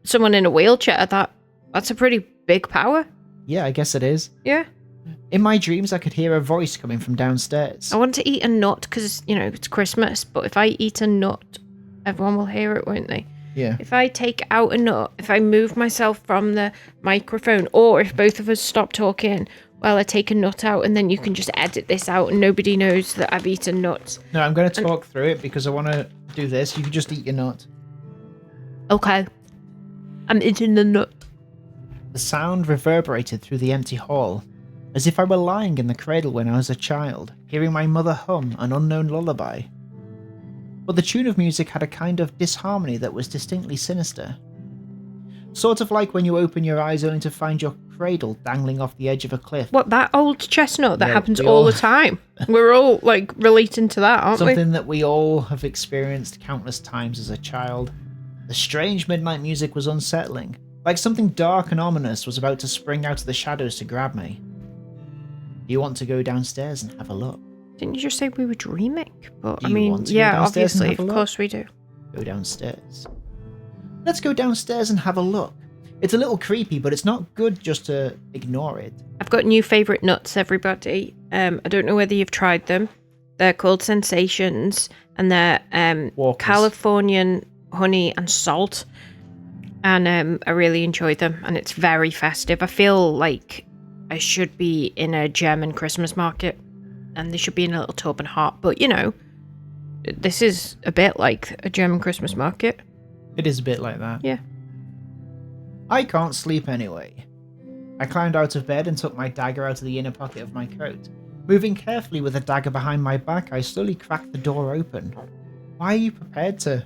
[SPEAKER 2] someone in a wheelchair, that's a pretty big power.
[SPEAKER 1] Yeah, I guess it is.
[SPEAKER 2] Yeah.
[SPEAKER 1] In my dreams, I could hear a voice coming from downstairs.
[SPEAKER 2] I want to eat a nut because, it's Christmas, but if I eat a nut, everyone will hear it, won't they?
[SPEAKER 1] Yeah.
[SPEAKER 2] If I take out a nut, if I move myself from the microphone, or if both of us stop talking while I take a nut out, and then you can just edit this out and nobody knows that I've eaten nuts.
[SPEAKER 1] No, I'm going to talk through it because I want to do this. You can just eat your nut.
[SPEAKER 2] Okay. I'm eating the nut.
[SPEAKER 1] The sound reverberated through the empty hall, as if I were lying in the cradle when I was a child, hearing my mother hum an unknown lullaby. But the tune of music had a kind of disharmony that was distinctly sinister. Sort of like when you open your eyes only to find your cradle dangling off the edge of a cliff.
[SPEAKER 2] What, that old chestnut that
[SPEAKER 1] Yeah,
[SPEAKER 2] happens all the time? We're all, relating to that, aren't we?
[SPEAKER 1] Something that we all have experienced countless times as a child. The strange midnight music was unsettling, like something dark and ominous was about to spring out of the shadows to grab me. Do you want to go downstairs and have a look?
[SPEAKER 2] Didn't you just say we were dreaming? But
[SPEAKER 1] Do you want to go
[SPEAKER 2] yeah,
[SPEAKER 1] downstairs and
[SPEAKER 2] obviously,
[SPEAKER 1] have a
[SPEAKER 2] of
[SPEAKER 1] look?
[SPEAKER 2] course we do.
[SPEAKER 1] Go downstairs. Let's go downstairs and have a look. It's a little creepy, but it's not good just to ignore it.
[SPEAKER 2] I've got new favourite nuts, everybody. I don't know whether you've tried them. They're called Sensations, and they're
[SPEAKER 1] Walkers.
[SPEAKER 2] Californian honey and salt. And I really enjoy them, and it's very festive. I feel like I should be in a German Christmas market, and they should be in a little tub and heart. But, this is a bit like a German Christmas market.
[SPEAKER 1] It is a bit like that.
[SPEAKER 2] Yeah.
[SPEAKER 1] I can't sleep anyway. I climbed out of bed and took my dagger out of the inner pocket of my coat. Moving carefully with the dagger behind my back, I slowly cracked the door open. Why are you prepared to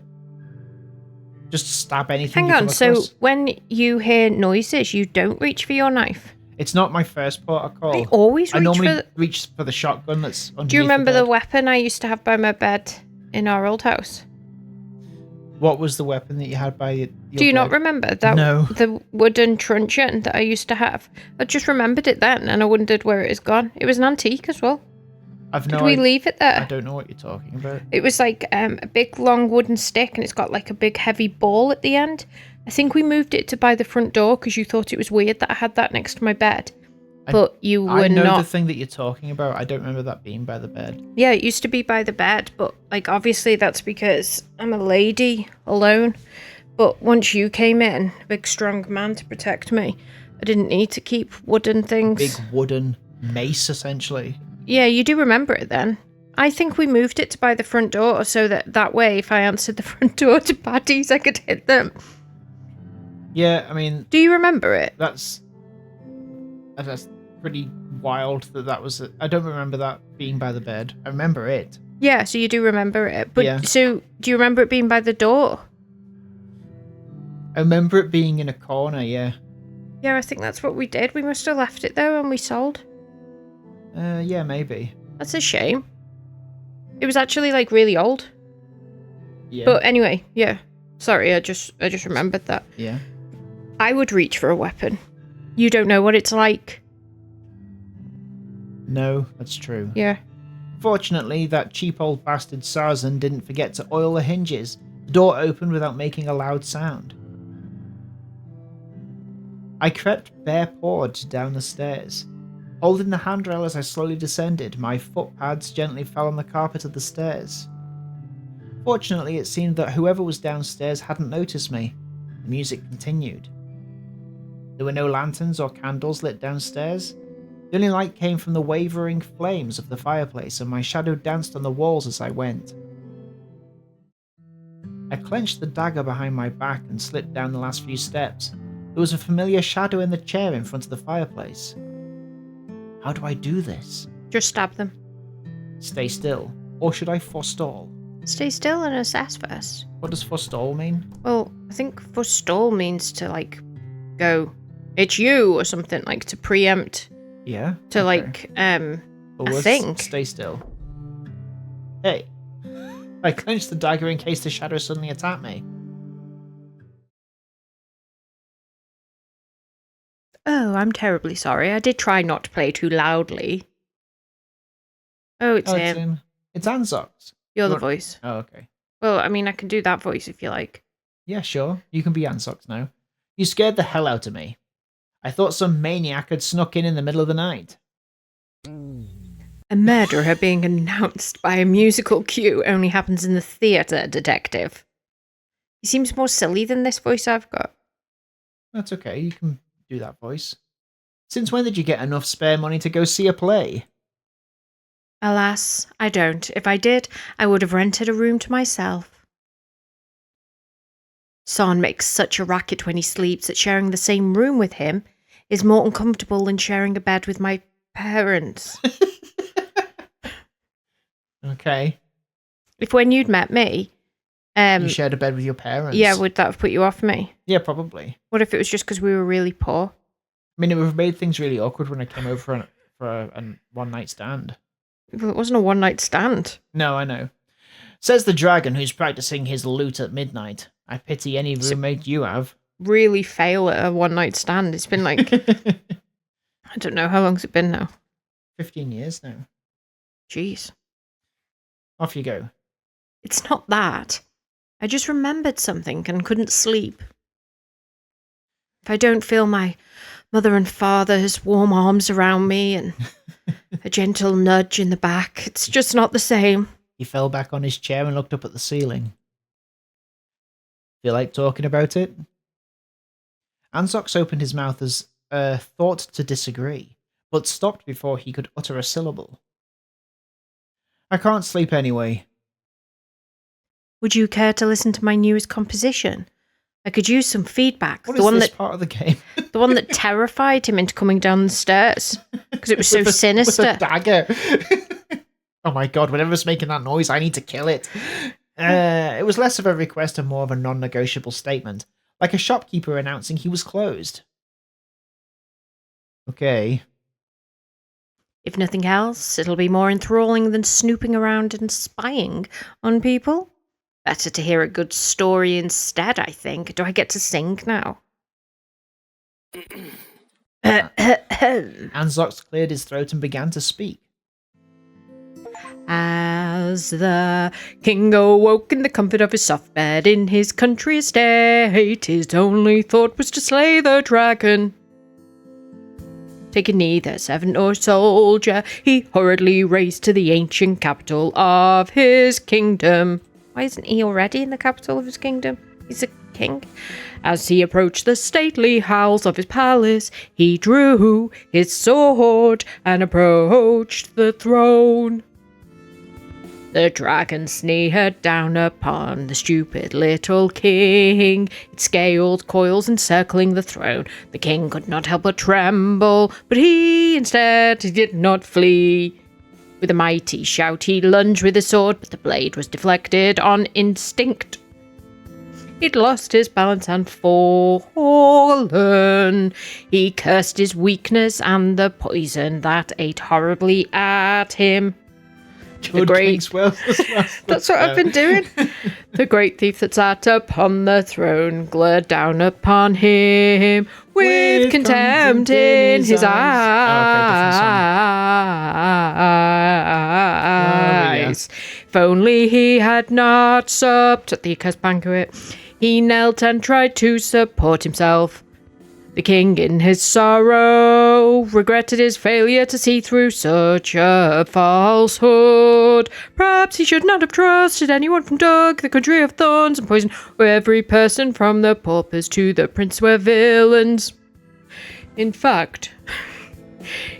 [SPEAKER 1] just stab anything?
[SPEAKER 2] Hang on, so when you hear noises, you don't reach for your knife?
[SPEAKER 1] It's not my first port of call.
[SPEAKER 2] I always reach
[SPEAKER 1] normally reach for the shotgun that's underneath.
[SPEAKER 2] Do you remember
[SPEAKER 1] the
[SPEAKER 2] the
[SPEAKER 1] bed.
[SPEAKER 2] weapon I used to have by my bed in our old house?
[SPEAKER 1] What was the weapon that you had by your
[SPEAKER 2] Do you
[SPEAKER 1] bed?
[SPEAKER 2] not remember that?
[SPEAKER 1] No.
[SPEAKER 2] The wooden truncheon that I used to have. I just remembered it then, and I wondered where it has gone. It was an antique as well. Did we leave it there?
[SPEAKER 1] I don't know what you're talking about.
[SPEAKER 2] It was like a big long wooden stick, and it's got like a big heavy ball at the end. I think we moved it to by the front door because you thought it was weird that I had that next to my bed. But you were
[SPEAKER 1] I know
[SPEAKER 2] not.
[SPEAKER 1] the thing that you're talking about. I don't remember that being by the bed.
[SPEAKER 2] Yeah, it used to be by the bed, but obviously that's because I'm a lady alone. But once you came in, a big strong man to protect me, I didn't need to keep wooden things.
[SPEAKER 1] Big wooden mace, essentially.
[SPEAKER 2] Yeah, you do remember it then. I think we moved it to by the front door so that way if I answered the front door to baddies, I could hit them.
[SPEAKER 1] Yeah, I mean...
[SPEAKER 2] Do you remember it?
[SPEAKER 1] That's pretty wild that was... I don't remember that being by the bed. I remember it.
[SPEAKER 2] Yeah, so you do remember it. But
[SPEAKER 1] yeah.
[SPEAKER 2] So, do you remember it being by the door?
[SPEAKER 1] I remember it being in a corner, yeah.
[SPEAKER 2] Yeah, I think that's what we did. We must have left it there when we sold.
[SPEAKER 1] Yeah, maybe.
[SPEAKER 2] That's a shame. It was actually like really old.
[SPEAKER 1] Yeah.
[SPEAKER 2] But anyway, yeah. Sorry, I just remembered that.
[SPEAKER 1] Yeah.
[SPEAKER 2] I would reach for a weapon. You don't know what it's like.
[SPEAKER 1] No, that's true.
[SPEAKER 2] Yeah.
[SPEAKER 1] Fortunately, that cheap old bastard Sarzan didn't forget to oil the hinges. The door opened without making a loud sound. I crept bare-pawed down the stairs. Holding the handrail as I slowly descended, my footpads gently fell on the carpet of the stairs. Fortunately, it seemed that whoever was downstairs hadn't noticed me. The music continued. There were no lanterns or candles lit downstairs. The only light came from the wavering flames of the fireplace, and my shadow danced on the walls as I went. I clenched the dagger behind my back and slipped down the last few steps. There was a familiar shadow in the chair in front of the fireplace. How do I do this?
[SPEAKER 2] Just stab them.
[SPEAKER 1] Stay still, or should I forestall?
[SPEAKER 2] Stay still and assess first.
[SPEAKER 1] What does forestall mean?
[SPEAKER 2] Well, I think forestall means to, like, go, it's you, or something, like, to preempt.
[SPEAKER 1] Yeah.
[SPEAKER 2] To,
[SPEAKER 1] okay.
[SPEAKER 2] like,
[SPEAKER 1] Well,
[SPEAKER 2] I
[SPEAKER 1] let's
[SPEAKER 2] think.
[SPEAKER 1] Stay still. Hey. I clenched the dagger in case the shadow suddenly attacked me.
[SPEAKER 2] Oh, I'm terribly sorry. I did try not to play too loudly. Oh, it's him.
[SPEAKER 1] It's Anzox.
[SPEAKER 2] You're the
[SPEAKER 1] What-
[SPEAKER 2] voice.
[SPEAKER 1] Oh, okay.
[SPEAKER 2] Well, I mean, I can do that voice if you like.
[SPEAKER 1] Yeah, sure. You can be Anzox now. You scared the hell out of me. I thought some maniac had snuck in the middle of the night.
[SPEAKER 2] A murderer being announced by a musical cue only happens in the theatre, detective. He seems more silly than this voice I've got.
[SPEAKER 1] That's okay. You can do that voice. Since when did you get enough spare money to go see a play?
[SPEAKER 2] Alas, I don't. If I did, I would have rented a room to myself. Son makes such a racket when he sleeps that sharing the same room with him is more uncomfortable than sharing a bed with my parents.
[SPEAKER 1] Okay.
[SPEAKER 2] If when you'd met me,
[SPEAKER 1] You shared a bed with your parents.
[SPEAKER 2] yeah, would that have put you off me?
[SPEAKER 1] Yeah, probably.
[SPEAKER 2] What if it was just because we were really poor?
[SPEAKER 1] I mean, it would have made things really awkward when I came over for a one-night stand.
[SPEAKER 2] Well, it wasn't a one-night stand.
[SPEAKER 1] No, I know. Says the dragon who's practicing his lute at midnight. I pity any roommate you have.
[SPEAKER 2] Really fail at a one-night stand. It's been like, I don't know, how long's it been now?
[SPEAKER 1] 15 years now.
[SPEAKER 2] Jeez.
[SPEAKER 1] Off you go.
[SPEAKER 2] It's not that. I just remembered something and couldn't sleep. If I don't feel my mother and father's warm arms around me and a gentle nudge in the back, it's just not the same.
[SPEAKER 1] He fell back on his chair and looked up at the ceiling. Feel like talking about it? Anzox opened his mouth as thought to disagree, but stopped before he could utter a syllable. I can't sleep anyway.
[SPEAKER 2] Would you care to listen to my newest composition? I could use some feedback.
[SPEAKER 1] What
[SPEAKER 2] the
[SPEAKER 1] is
[SPEAKER 2] one
[SPEAKER 1] this
[SPEAKER 2] that
[SPEAKER 1] part of the game?
[SPEAKER 2] the one that terrified him into coming down the stairs because it was so
[SPEAKER 1] With a
[SPEAKER 2] sinister.
[SPEAKER 1] dagger. Oh my god, whenever's making that noise, I need to kill it. It was less of a request and more of a non-negotiable statement, like a shopkeeper announcing he was closed. Okay.
[SPEAKER 2] If nothing else, it'll be more enthralling than snooping around and spying on people. Better to hear a good story instead, I think. Do I get to sing now?
[SPEAKER 1] Anzox cleared his throat and began to speak.
[SPEAKER 2] As the king awoke in the comfort of his soft bed in his country estate, his only thought was to slay the dragon. Taking neither servant nor soldier, he hurriedly raced to the ancient capital of his kingdom. Why isn't he already in the capital of his kingdom? He's a king. As he approached the stately halls of his palace, he drew his sword and approached the throne. The dragon sneered down upon the stupid little king. It scaled coils encircling the throne. The king could not help but tremble, but he instead did not flee. With a mighty shout he lunged with his sword, but the blade was deflected on instinct. He'd lost his balance and fallen. He cursed his weakness and the poison that ate horribly at him.
[SPEAKER 1] Good
[SPEAKER 2] great-
[SPEAKER 1] King's Well.
[SPEAKER 2] That's what I've been doing. The great thief that sat upon the throne glared down upon him with contempt in his eyes. If only he had not supped at the accursed banquet, he knelt and tried to support himself. The king, in his sorrow, regretted his failure to see through such a falsehood. Perhaps he should not have trusted anyone from Doug, the country of thorns and poison, where every person from the paupers to the prince were villains. In fact,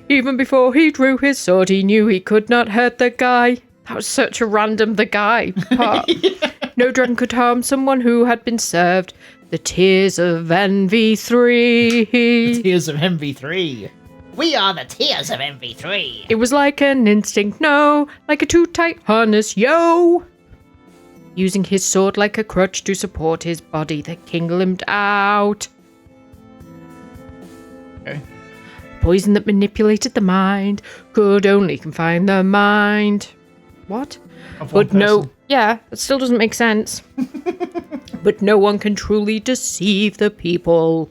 [SPEAKER 2] even before he drew his sword, he knew he could not hurt the guy. That was such a random the guy part. No drug could harm someone who had been served. The tears of envy 3.
[SPEAKER 1] Tears of Envy 3. We are the Tears of Envy 3.
[SPEAKER 2] It was like an instinct, no, like a too tight harness, yo! Using his sword like a crutch to support his body, the king limped out.
[SPEAKER 1] Okay.
[SPEAKER 2] Poison that manipulated the mind could only confine the mind. What?
[SPEAKER 1] Of one
[SPEAKER 2] But no,
[SPEAKER 1] person.
[SPEAKER 2] yeah, that still doesn't make sense. But no one can truly deceive the people.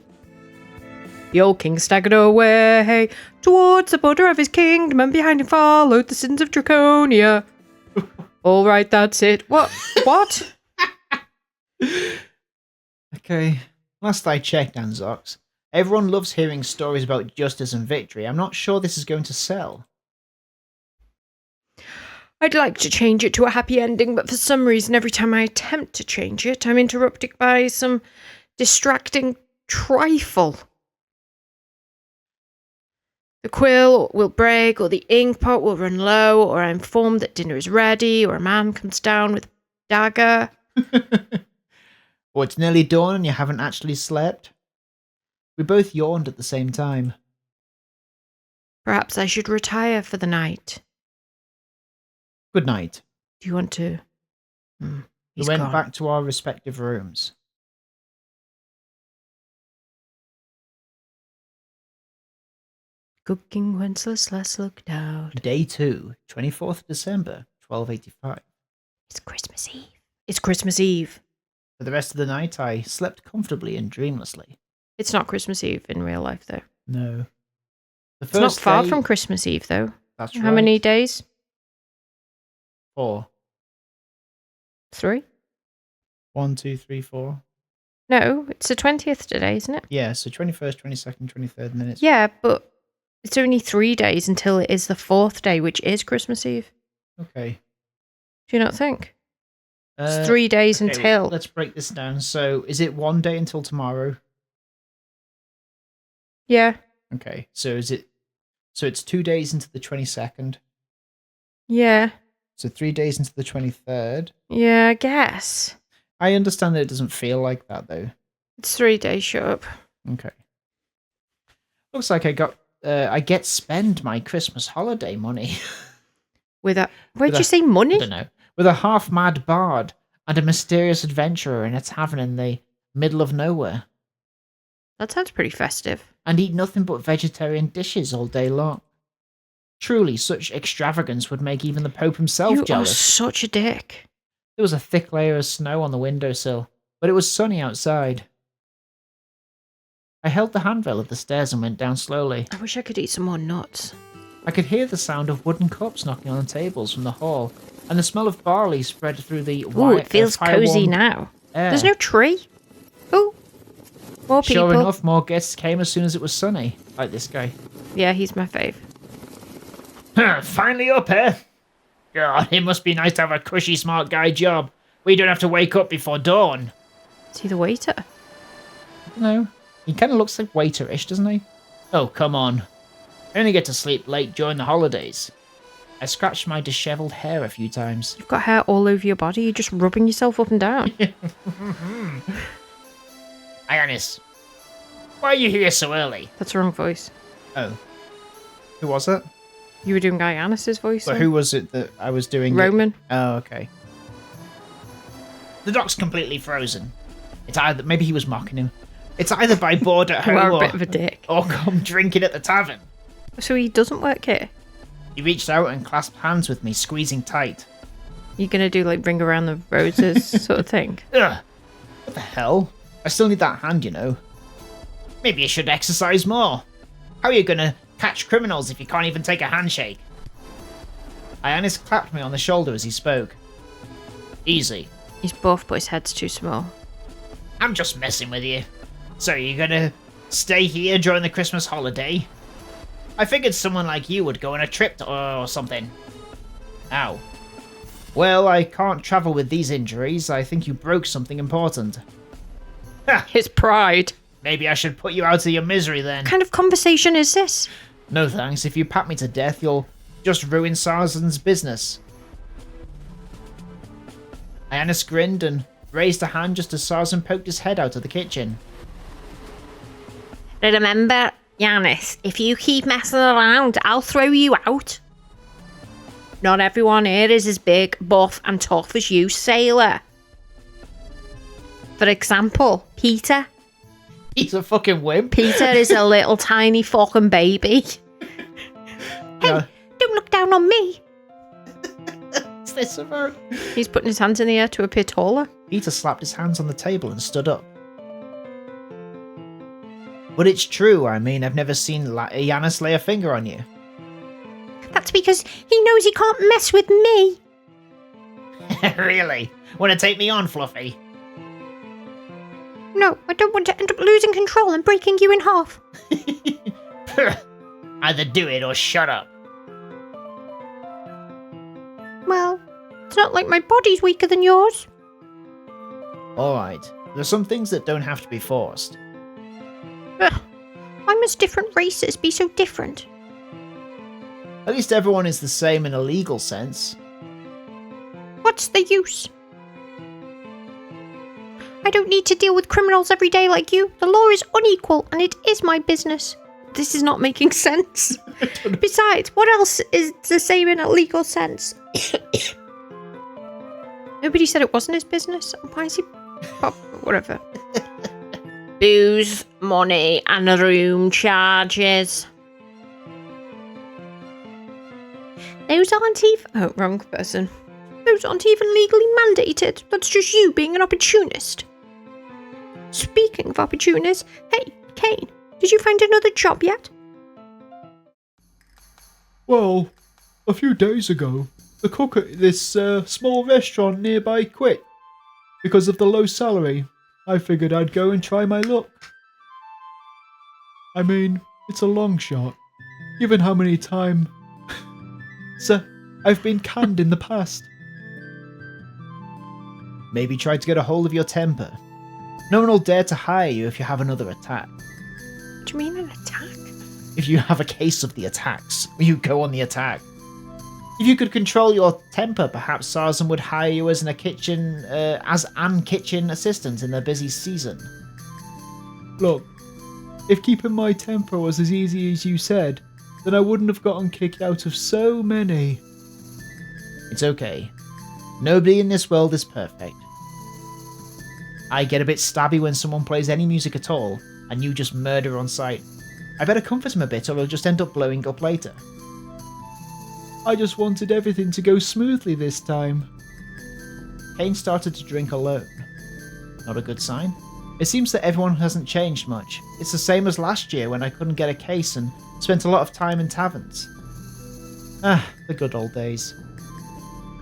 [SPEAKER 2] The old king staggered away towards the border of his kingdom, and behind him followed the sins of Draconia. All right, that's it. What? What?
[SPEAKER 1] Okay. Last I checked, Anzox, everyone loves hearing stories about justice and victory. I'm not sure this is going to sell.
[SPEAKER 2] I'd like to change it to a happy ending, but for some reason, every time I attempt to change it, I'm interrupted by some distracting trifle. The quill will break, or the ink pot will run low, or I'm informed that dinner is ready, or a man comes down with a dagger.
[SPEAKER 1] Or it's nearly dawn and you haven't actually slept. We both yawned at the same time.
[SPEAKER 2] Perhaps I should retire for the night.
[SPEAKER 1] Good night.
[SPEAKER 2] Do you want to?
[SPEAKER 1] We
[SPEAKER 2] He's
[SPEAKER 1] went
[SPEAKER 2] gone.
[SPEAKER 1] back to our respective rooms.
[SPEAKER 2] Good King Wenceslas looked out.
[SPEAKER 1] Day 2, 24th December, 1285.
[SPEAKER 2] It's Christmas Eve. It's Christmas Eve.
[SPEAKER 1] For the rest of the night, I slept comfortably and dreamlessly.
[SPEAKER 2] It's not Christmas Eve in real life, though.
[SPEAKER 1] No. The
[SPEAKER 2] It's not far from Christmas Eve, though.
[SPEAKER 1] That's
[SPEAKER 2] How many days?
[SPEAKER 1] 4.
[SPEAKER 2] 3?
[SPEAKER 1] 1, 2, 3, 4.
[SPEAKER 2] No, it's the 20th today, isn't it?
[SPEAKER 1] Yeah, so 21st, 22nd, 23rd, and then it's...
[SPEAKER 2] Yeah, but it's only 3 days until it is the 4th day, which is Christmas Eve.
[SPEAKER 1] Okay.
[SPEAKER 2] Do you not think? It's
[SPEAKER 1] Uh,
[SPEAKER 2] 3 days
[SPEAKER 1] okay,
[SPEAKER 2] until.
[SPEAKER 1] Let's break this down. So, is it 1 day until tomorrow?
[SPEAKER 2] Yeah.
[SPEAKER 1] Okay. So it's 2 days into the 22nd.
[SPEAKER 2] Yeah.
[SPEAKER 1] So 3 days into the 23rd.
[SPEAKER 2] Yeah, I guess.
[SPEAKER 1] I understand that it doesn't feel like that, though.
[SPEAKER 2] It's 3 days, shut up.
[SPEAKER 1] Okay. Looks like I get spend my Christmas holiday money.
[SPEAKER 2] With a. Where'd
[SPEAKER 1] With
[SPEAKER 2] you
[SPEAKER 1] a-
[SPEAKER 2] say
[SPEAKER 1] I
[SPEAKER 2] money?
[SPEAKER 1] don't know. With a half-mad bard and a mysterious adventurer in a tavern in the middle of nowhere.
[SPEAKER 2] That sounds pretty festive.
[SPEAKER 1] And eat nothing but vegetarian dishes all day long. Truly, such extravagance would make even the Pope himself
[SPEAKER 2] You are
[SPEAKER 1] jealous.
[SPEAKER 2] such a dick.
[SPEAKER 1] There was a thick layer of snow on the windowsill, but it was sunny outside. I held the handrail of the stairs and went down slowly.
[SPEAKER 2] I wish I could eat some more nuts.
[SPEAKER 1] I could hear the sound of wooden cups knocking on the tables from the hall, and the smell of barley spread through the
[SPEAKER 2] Ooh, it feels cozy now.
[SPEAKER 1] air.
[SPEAKER 2] There's no tree. Oh, more people.
[SPEAKER 1] Sure enough, more guests came as soon as it was sunny, like this guy.
[SPEAKER 2] Yeah, he's my fave.
[SPEAKER 1] Finally up here. God, it must be nice to have a cushy smart guy job. We don't have to wake up before dawn.
[SPEAKER 2] Is he the waiter?
[SPEAKER 1] No, he kind of looks like waiterish, doesn't he? Oh, come on. I only get to sleep late during the holidays. I scratched my dishevelled hair a few times.
[SPEAKER 2] You've got hair all over your body. You're just rubbing yourself up and down.
[SPEAKER 1] Ionis, why are you here so early?
[SPEAKER 2] That's the wrong voice.
[SPEAKER 1] Oh. Who was it?
[SPEAKER 2] You were doing Guy voice.
[SPEAKER 1] But
[SPEAKER 2] then?
[SPEAKER 1] who was it that I was doing?
[SPEAKER 2] Roman.
[SPEAKER 1] Oh, okay. The dock's completely frozen. It's either... Maybe he was mocking him. It's either by board at
[SPEAKER 2] You
[SPEAKER 1] home
[SPEAKER 2] are a
[SPEAKER 1] or,
[SPEAKER 2] bit of a dick.
[SPEAKER 1] or come drinking at the tavern.
[SPEAKER 2] So he doesn't work here.
[SPEAKER 1] He reached out and clasped hands with me, squeezing tight.
[SPEAKER 2] You gonna do like ring around the roses sort of thing?
[SPEAKER 1] Ugh! What the hell? I still need that hand, you know. Maybe you should exercise more. How are you gonna catch criminals if you can't even take a handshake? Ionis clapped me on the shoulder as he spoke. Easy.
[SPEAKER 2] He's buff, but his head's too small.
[SPEAKER 1] I'm just messing with you. So you're gonna stay here during the Christmas holiday? I figured someone like you would go on a trip or something. Ow. Well, I can't travel with these injuries. I think you broke something important. Ha!
[SPEAKER 2] His pride.
[SPEAKER 1] Maybe I should put you out of your misery then.
[SPEAKER 2] What kind of conversation is this?
[SPEAKER 1] No thanks. If you pat me to death, you'll just ruin Sarzan's business. Ionis grinned and raised a hand just as Sarzan poked his head out of the kitchen.
[SPEAKER 2] Remember, Yanis, if you keep messing around, I'll throw you out. Not everyone here is as big, buff, and tough as you, sailor. For example, Peter.
[SPEAKER 1] He's a fucking wimp.
[SPEAKER 2] Peter is a little tiny fucking baby. Hey, don't look down on me.
[SPEAKER 1] What's this about?
[SPEAKER 2] He's putting his hands in the air to appear taller.
[SPEAKER 1] Peter slapped his hands on the table and stood up. But it's true, I mean, I've never seen Yanis lay a finger on you.
[SPEAKER 2] That's because he knows he can't mess with me.
[SPEAKER 1] Really? Wanna take me on, Fluffy?
[SPEAKER 2] No, I don't want to end up losing control and breaking you in half.
[SPEAKER 1] Either do it or shut up.
[SPEAKER 2] Well, it's not like my body's weaker than yours.
[SPEAKER 1] Alright, there's some things that don't have to be forced.
[SPEAKER 2] Ugh. Why must different races be so different?
[SPEAKER 1] At least everyone is the same in a legal sense.
[SPEAKER 2] What's the use? I don't need to deal with criminals every day like you. The law is unequal and it is my business. This is not making sense. Besides, what else is the same in a legal sense? Nobody said it wasn't his business. Why is he... Oh, whatever. Booze, money, and room charges. Those aren't even... Oh, wrong person. Those aren't even legally mandated. That's just you being an opportunist. Speaking of opportunists, hey, Kane, did you find another job yet?
[SPEAKER 3] Well, a few days ago, the cook at this small restaurant nearby quit. Because of the low salary, I figured I'd go and try my luck. I mean, it's a long shot, given how many times I've been canned in the past.
[SPEAKER 1] Maybe try to get a hold of your temper. No one will dare to hire you if you have another attack.
[SPEAKER 2] What do you mean an attack?
[SPEAKER 1] If you have a case of the attacks, you go on the attack. If you could control your temper, perhaps Sarzan would hire you as an kitchen assistant in their busy season.
[SPEAKER 3] Look, if keeping my temper was as easy as you said, then I wouldn't have gotten kicked out of so many.
[SPEAKER 1] It's okay. Nobody in this world is perfect. I get a bit stabby when someone plays any music at all, and you just murder on sight. I better comfort him a bit or he'll just end up blowing up later.
[SPEAKER 3] I just wanted everything to go smoothly this time.
[SPEAKER 1] Kane started to drink alone. Not a good sign. It seems that everyone hasn't changed much. It's the same as last year when I couldn't get a case and spent a lot of time in taverns. Ah, the good old days.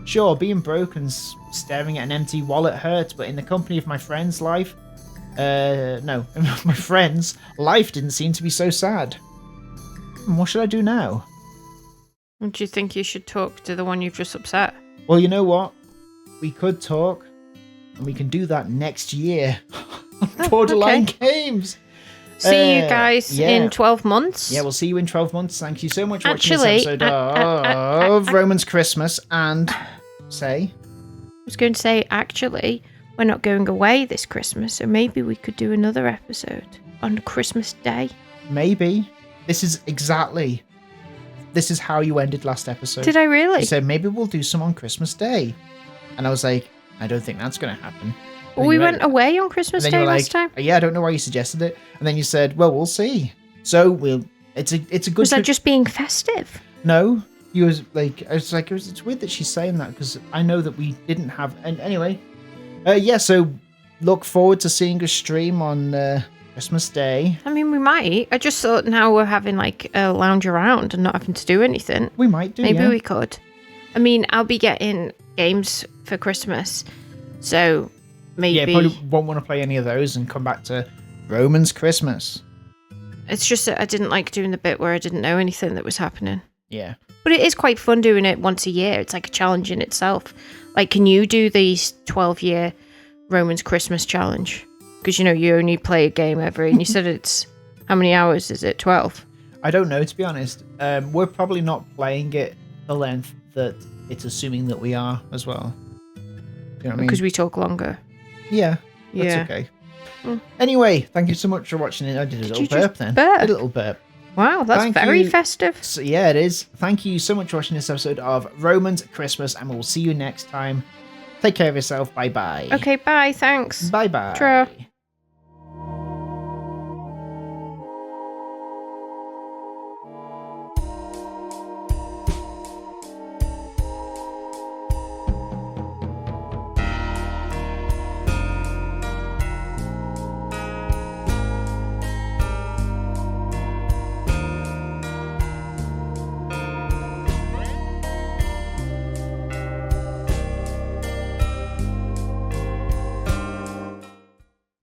[SPEAKER 1] Sure, being broke and staring at an empty wallet hurt, but in the company of my friends, my friends, life didn't seem to be so sad. What should I do now?
[SPEAKER 2] Do you think you should talk to the one you've just upset?
[SPEAKER 1] Well, you know what? We could talk, and we can do that next year. Borderline Games!
[SPEAKER 2] See you guys in 12 months.
[SPEAKER 1] Yeah, we'll see you in 12 months. Thank you so much for watching this episode of Roman's Christmas. And I
[SPEAKER 2] was going to say, actually, we're not going away this Christmas, so maybe we could do another episode on Christmas Day.
[SPEAKER 1] Maybe. This is how you ended last episode.
[SPEAKER 2] Did I really?
[SPEAKER 1] You said, maybe we'll do some on Christmas Day. And I was like, I don't think that's going to happen.
[SPEAKER 2] We went away on Christmas Day last time.
[SPEAKER 1] Yeah, I don't know why you suggested it. And then you said, well, we'll see. So it's a good...
[SPEAKER 2] Was that just being festive?
[SPEAKER 1] No. he was like, I was like, it's weird that she's saying that because I know that we didn't have. And anyway, yeah. So look forward to seeing a stream on Christmas Day.
[SPEAKER 2] I mean, we might. I just thought now we're having like a lounge around and not having to do anything.
[SPEAKER 1] We might do.
[SPEAKER 2] Maybe
[SPEAKER 1] yeah.
[SPEAKER 2] we could. I mean, I'll be getting games for Christmas, so maybe.
[SPEAKER 1] Yeah, probably won't want to play any of those and come back to Roman's Christmas.
[SPEAKER 2] It's just that I didn't like doing the bit where I didn't know anything that was happening.
[SPEAKER 1] Yeah.
[SPEAKER 2] But it is quite fun doing it once a year. It's like a challenge in itself. Like, can you do the 12-year Roman's Christmas challenge? Because, you know, you only play a game every, and you said it's, how many hours is it? 12?
[SPEAKER 1] I don't know, to be honest. We're probably not playing it the length that it's assuming that we are as well. You know what I mean?
[SPEAKER 2] Because we talk longer.
[SPEAKER 1] Yeah, that's
[SPEAKER 2] Yeah.
[SPEAKER 1] okay.
[SPEAKER 2] Mm.
[SPEAKER 1] Anyway, thank you so much for watching it. I did a little
[SPEAKER 2] you
[SPEAKER 1] burp
[SPEAKER 2] just
[SPEAKER 1] then.
[SPEAKER 2] burp?
[SPEAKER 1] A little burp.
[SPEAKER 2] Wow, that's
[SPEAKER 1] Thank
[SPEAKER 2] very
[SPEAKER 1] you.
[SPEAKER 2] festive.
[SPEAKER 1] So, yeah, it is. Thank you so much for watching this episode of Roman's Christmas, and we'll see you next time. Take care of yourself. Bye-bye.
[SPEAKER 2] Okay, bye, thanks.
[SPEAKER 1] Bye-bye.
[SPEAKER 2] Tra.